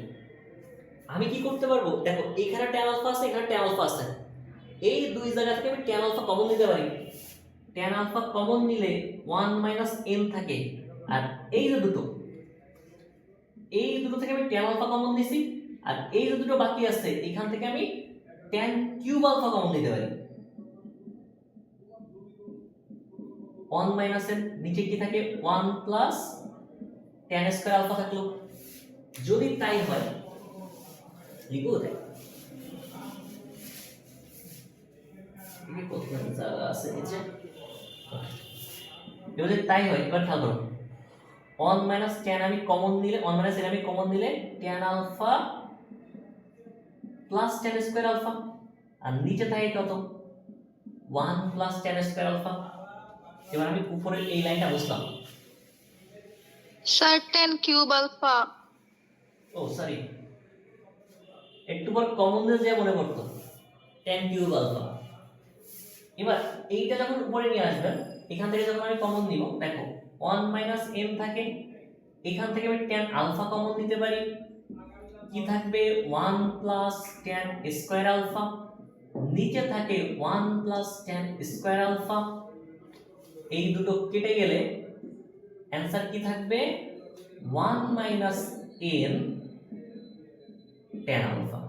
আমি কি করতে পারবো, দেখো এখানে tan আলফা আছে, এখানে tan আলফা আছে, এই দুই জায়গা থেকে আমি tan আলফা কমন নিতে পারি। tan আলফা কমন নিলে 1 মাইনাস n থাকে, আর এই যে দুটো, এই দুটো থেকে আমি tan আলফা কমন নিছি, আর এই যে দুটো বাকি আছে এখান থেকে আমি tan কিউব আলফা কমন নিতে পারি। 1 মাইনাস n, নিচে কি থাকে 1 প্লাস tan স্কয়ার আলফা থাকলো। যদি তাই হয় লিখো দেখ এই কত জায়গা আছে নিচে, যদি তাই হয় এবার খেয়াল করো 1 মাইনাস tan আমি কমন নিলে, 1 মাইনাস n আমি কমন নিলে tan alpha plus tan square alpha, আর নিচে থাকে কত 1 প্লাস tan স্কয়ার আলফা। এবার আমি উপরের এই লাইনটা বুঝলাম। Sir tan cube alpha. Oh sorry, একটু পর কমন দিয়ে যা মনে করতো tan কিউব আলফা। এবার এইটা যখন উপরে নিয়ে আসবেন, এখান থেকে যখন আমি কমন নিব, দেখো 1 মাইনাস m থাকে, এখান থেকে আমি tan আলফা কমন নিতে পারি, কি থাকবে 1 প্লাস tan স্কয়ার আলফা, নিচে থাকে 1 প্লাস tan স্কয়ার আলফা। এই দুটো কেটে গেলে অ্যানসার কি থাকবে 1 মাইনাস n tan আলফা।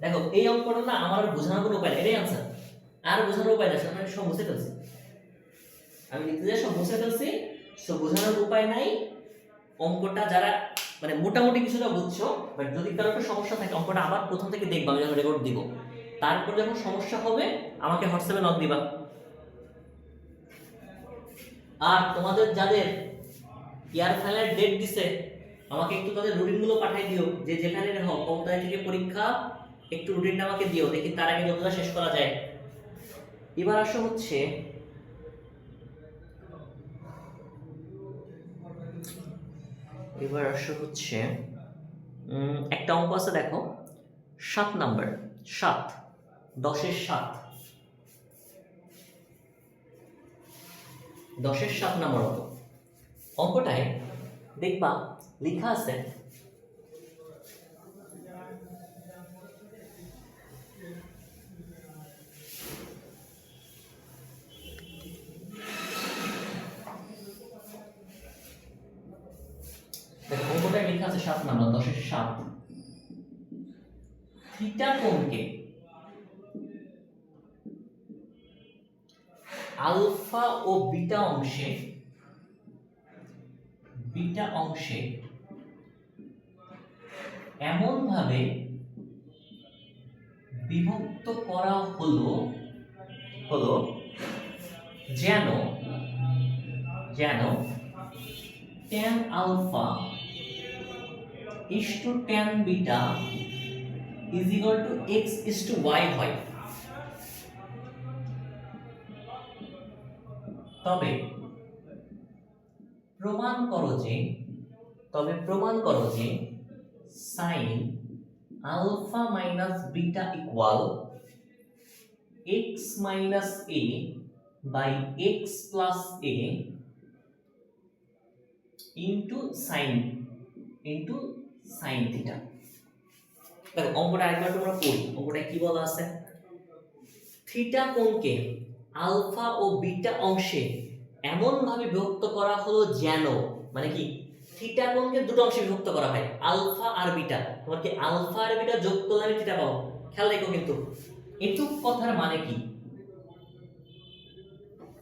দেখো এই অঙ্কটা না আমার বোঝানোর কোনো উপায় নেই, এটাই অ্যানসার, আর বোঝানোর উপায় নেই, আমি সব মুছে ফেলছি, আমি লিখতে যাই সব মুছে ফেলছি, সব বোঝানোর উপায় নাই। অঙ্কটা যারা মানে মোটামুটি কিছুটা বুঝছো, বাট যদি কারো একটা সমস্যা থাকে অঙ্কটা আবার প্রথম থেকে দেখবা, আমি যখন রেকর্ড দিব, তারপর যখন সমস্যা হবে আমাকে হোয়াটসঅ্যাপে নক দিবা। আর তোমাদের যাদের ইয়ার ফাইনাল ডেট দিছে আমাকে একটু তাদের রুটিনগুলো পাঠিয়ে দিও, যে যেখানে হোক কম তারিখ থেকে পরীক্ষা, একটু রুটিনটা আমাকে দিও, দেখি তার আগে যতটা শেষ করা যায়। এবার আসো হচ্ছে একটা অঙ্ক আছে, দেখো 7 নাম্বার, 7 10-এর 7, 10-এর 7 নাম্বার অঙ্ক। অঙ্কটায় দেখবা লেখা আছে অঙ্কটায় লেখা আছে 7 নাম্বার 10-এর 7, থিটা কোণকে আলফা ও বিটা অংশে এমন ভাবে বিভক্ত করা হলো যেন tan alpha is to tan beta is equal to x is to y হয়। তবে প্রমাণ করো যে sine alpha minus beta equal x minus a by x plus a into sine theta. দেখো অঙ্কটা একবার তোমরা পড়ি, অঙ্কটা কি বলা আছে? থিটা কোণকে আলফা ও বিটা অংশে এমন ভাবে বিভক্ত করা হলো যেন, মানে কি থিটা কোণকে দুটো অংশে বিভক্ত করা হয়, আলফা আর বিটা। তোমার কি আলফা আর বিটা যোগ করলে আমি থিটা পাবো? খেয়াল রেখো কিন্তু এটুক কথার মানে কি,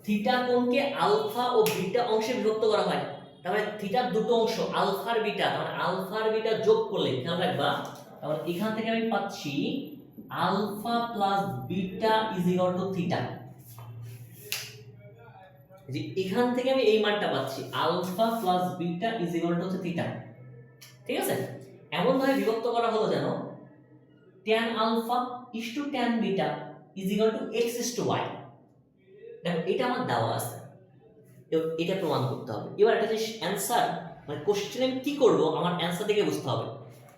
থিটা কোণকে আলফা ও বিটা অংশে বিভক্ত করা হয়, তার মানে থিটার দুটো অংশ আলফা আর বিটা, তার মানে আলফা আর বিটা যোগ করলে, খেয়াল রাখবা, তাহলে এখান থেকে আমি পাচ্ছি alpha plus beta is equal to theta. যে এখান থেকে আমি এই মানটা পাচ্ছি alpha plus beta is equal to theta. ঠিক আছে, এমন ভাবে বিভক্ত করা হলো যেন tan alpha is to tan beta is equal to x is to y। দেখো এটা আমার দেওয়া আছে, এটা প্রমাণ করতে হবে। এবার এটা যে অ্যানসার, মানে কোশ্চেনে আমি কি করব আমার অ্যানসার থেকে বুঝতে হবে।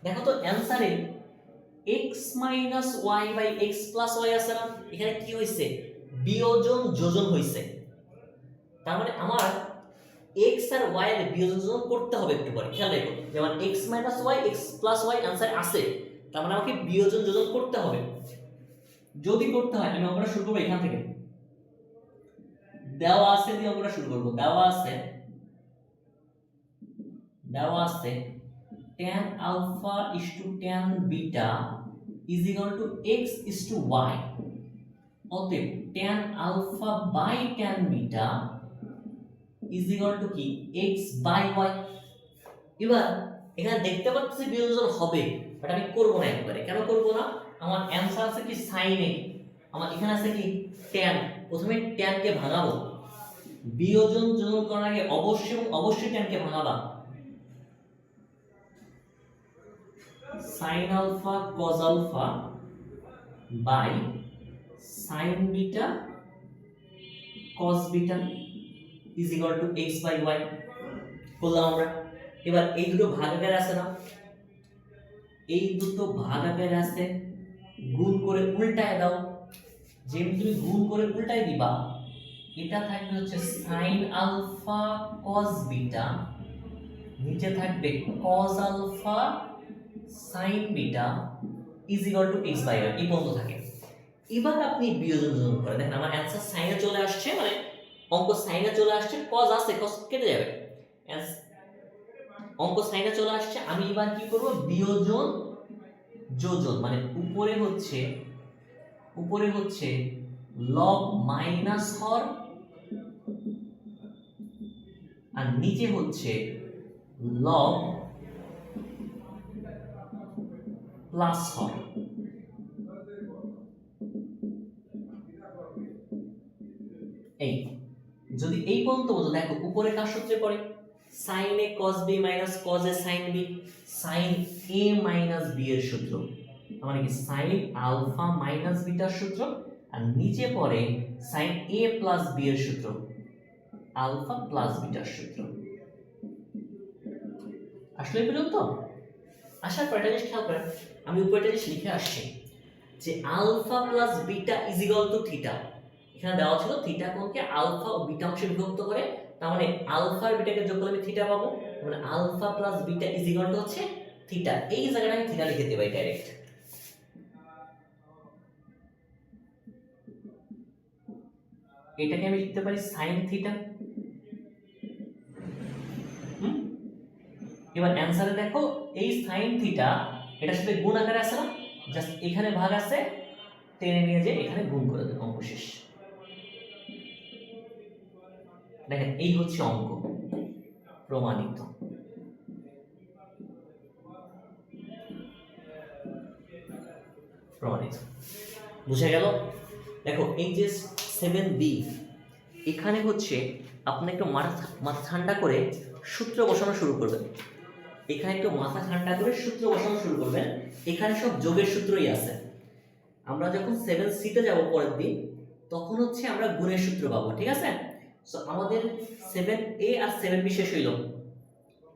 দেখো তো অ্যানসারে x minus y by x plus y আছে না, এখানে কি হইছে? বিয়োজন যোজন হইছে। তার মানে আমার x আর y এর বিয়োজন যোজন করতে হবে একটু পরে, খেয়াল রেখো। যেমন x minus y x plus y অ্যানসারে আছে, তার মানে আমাকে বিয়োজন যোজন করতে হবে। যদি করতে হয় আমি অঙ্কটা শুরু করব এখান থেকে, দেওয়া আছে দিয়ে অঙ্কটা শুরু করব। দেওয়া আছে tan alpha is to tan beta is equal to x is to y, অতএব tan alpha by tan beta is equal to কি x by y। এবার এখানে দেখতে পাচ্ছি বিয়োজন হবে, বাট আমি করব না একবারে। কেন করব না? আমার অ্যানসার আছে কি sin a, আমার এখানে আছে কি tan। প্রথমে tan কে ভাঙাবো, বিয়োজন যোজন করার আগে অবশ্যই tan K ভাঙাবা। sin alpha cos alpha by sin beta cos beta is equal to x by y করলাম আমরা। এবার এই দুটো ভাগাকার আছে না, এই দুটো ভাগাকার আছে, গুণ করে উল্টায় দাও। যেমন তুমি গুণ করে উল্টায় দিবা, এটা থাকবে হচ্ছে sin alpha cos beta, নিচে থাকবে cos alpha sin beta is equal to x by y, এই পর্যন্ত থাকে। এবার আপনি বিয়োজন যোজন করে দেখেন আমার অ্যানসার সাইনে চলে আসছে, মানে অঙ্ক সাইনে চলে আসছে, cos আছে, cos কেটে যাবে, অঙ্ক সাইনে চলে আসছে। আমি এবার কি করব? বিয়োজন যোজন, মানে উপরে হচ্ছে log মাইনাস হর আর নিচে হচ্ছে log প্লাস হর। এই যদি এই পর্যন্ত বোঝো, দেখো উপরে কার সূত্রে পড়ে? sin a cos b minus cos a sin b, sin a minus b এর সূত্র, মানে কি sin আলফা মাইনাস বিটার সূত্র, আর নিচে পড়ে sin a প্লাস b এর সূত্র, আলফা প্লাস বিটার সূত্র। আসলে পর্যন্ত আসার পর একটা জিনিস খেয়াল করেন, আমি উপরে একটা জিনিস লিখে আসছি যে alpha plus beta is equal to theta. এখানে দেওয়া ছিল থিটা কোণকে আলফা ও বিটা অংশে বিভক্ত করে, তার মানে আলফা আর বিটাকে যোগ করলে আমি থিটা পাবো, মানে alpha plus beta is equal to হচ্ছে থিটা। এই জায়গাটা আমি থিটা লিখে দেব ডাইরেক্ট। এটাকে আমি লিখতে পারি sin থিটা। এবার অ্যানসারে দেখো এই sin থিটা এটার সাথে গুণ আকারে আছে না, জাস্ট এখানে ভাগ আছে, টেনে নিয়ে যে এখানে গুণ করে দেব, অঙ্ক শেষ। দেখেন এই হচ্ছে অঙ্ক, প্রমাণিত। বুঝা গেল? দেখো এই যে 7b, এখানে হচ্ছে আপনি একটু মাথা ঠান্ডা করে সূত্র বসানো শুরু করবেন। এখানে একটু মাথা ঠান্ডা করে সূত্র বসানো শুরু করবেন। এখানে সব যোগের সূত্রই আছে। আমরা যখন 7c তে যাব পরের দিন, তখন হচ্ছে আমরা গুণের সূত্র পাবো, ঠিক আছে? সো আমাদের 7A আর 7B শেষ হইল।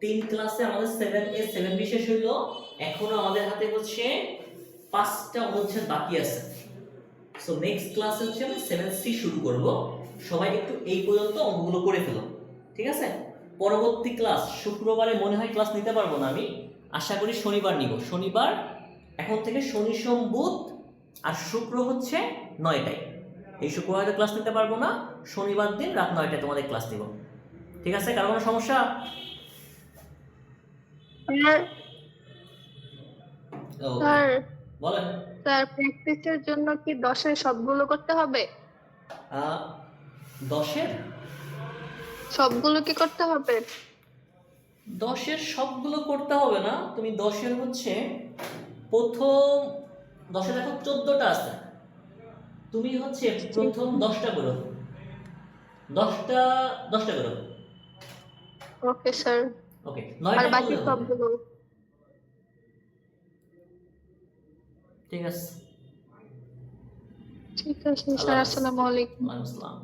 3 ক্লাসে আমাদের 7A 7B শেষ হইল। এখনো আমাদের হাতে হচ্ছে 5টা অনুচ্ছেদ বাকি আছে। সো নেক্সট ক্লাসে হচ্ছে আমি 7C শুরু করব। সবাই একটু এই পর্যন্ত অঙ্কগুলো করে ফেলো, ঠিক আছে? পরবর্তী ক্লাস শুক্রবারে মনে হয় ক্লাস নিতে পারবো না আমি, আশা করি শনিবার নিব। শনিবার এখন থেকে শনি সোম বুধ আর শুক্র হচ্ছে 9টায়। এই শুক্রবারে ক্লাস নিতে পারবো না, শনিবার দিন রাত 9টায় তোমাদের ক্লাস নিব, ঠিক আছে? কারো কোনো সমস্যা? স্যার ও, স্যার বলেন। স্যার প্র্যাকটিসের জন্য কি 10-এর সবগুলো করতে হবে? 10-এর কি করতে হবে? 10-এর সবগুলো করতে হবে না, তুমি 10-এর হচ্ছে প্রথম 10-এ দেখো 14টা আছে, তুমি হচ্ছে প্রথম 10টা করো, 10টা করো। Okay sir. ওকে, আর 9টা বাকি করলে হবে। সবগুলো? ঠিক আছে, ঠিক আছে স্যার, আল্লাহ হাফেজ। আসসালামু আলাইকুম। ওয়ালাইকুম আসসালাম।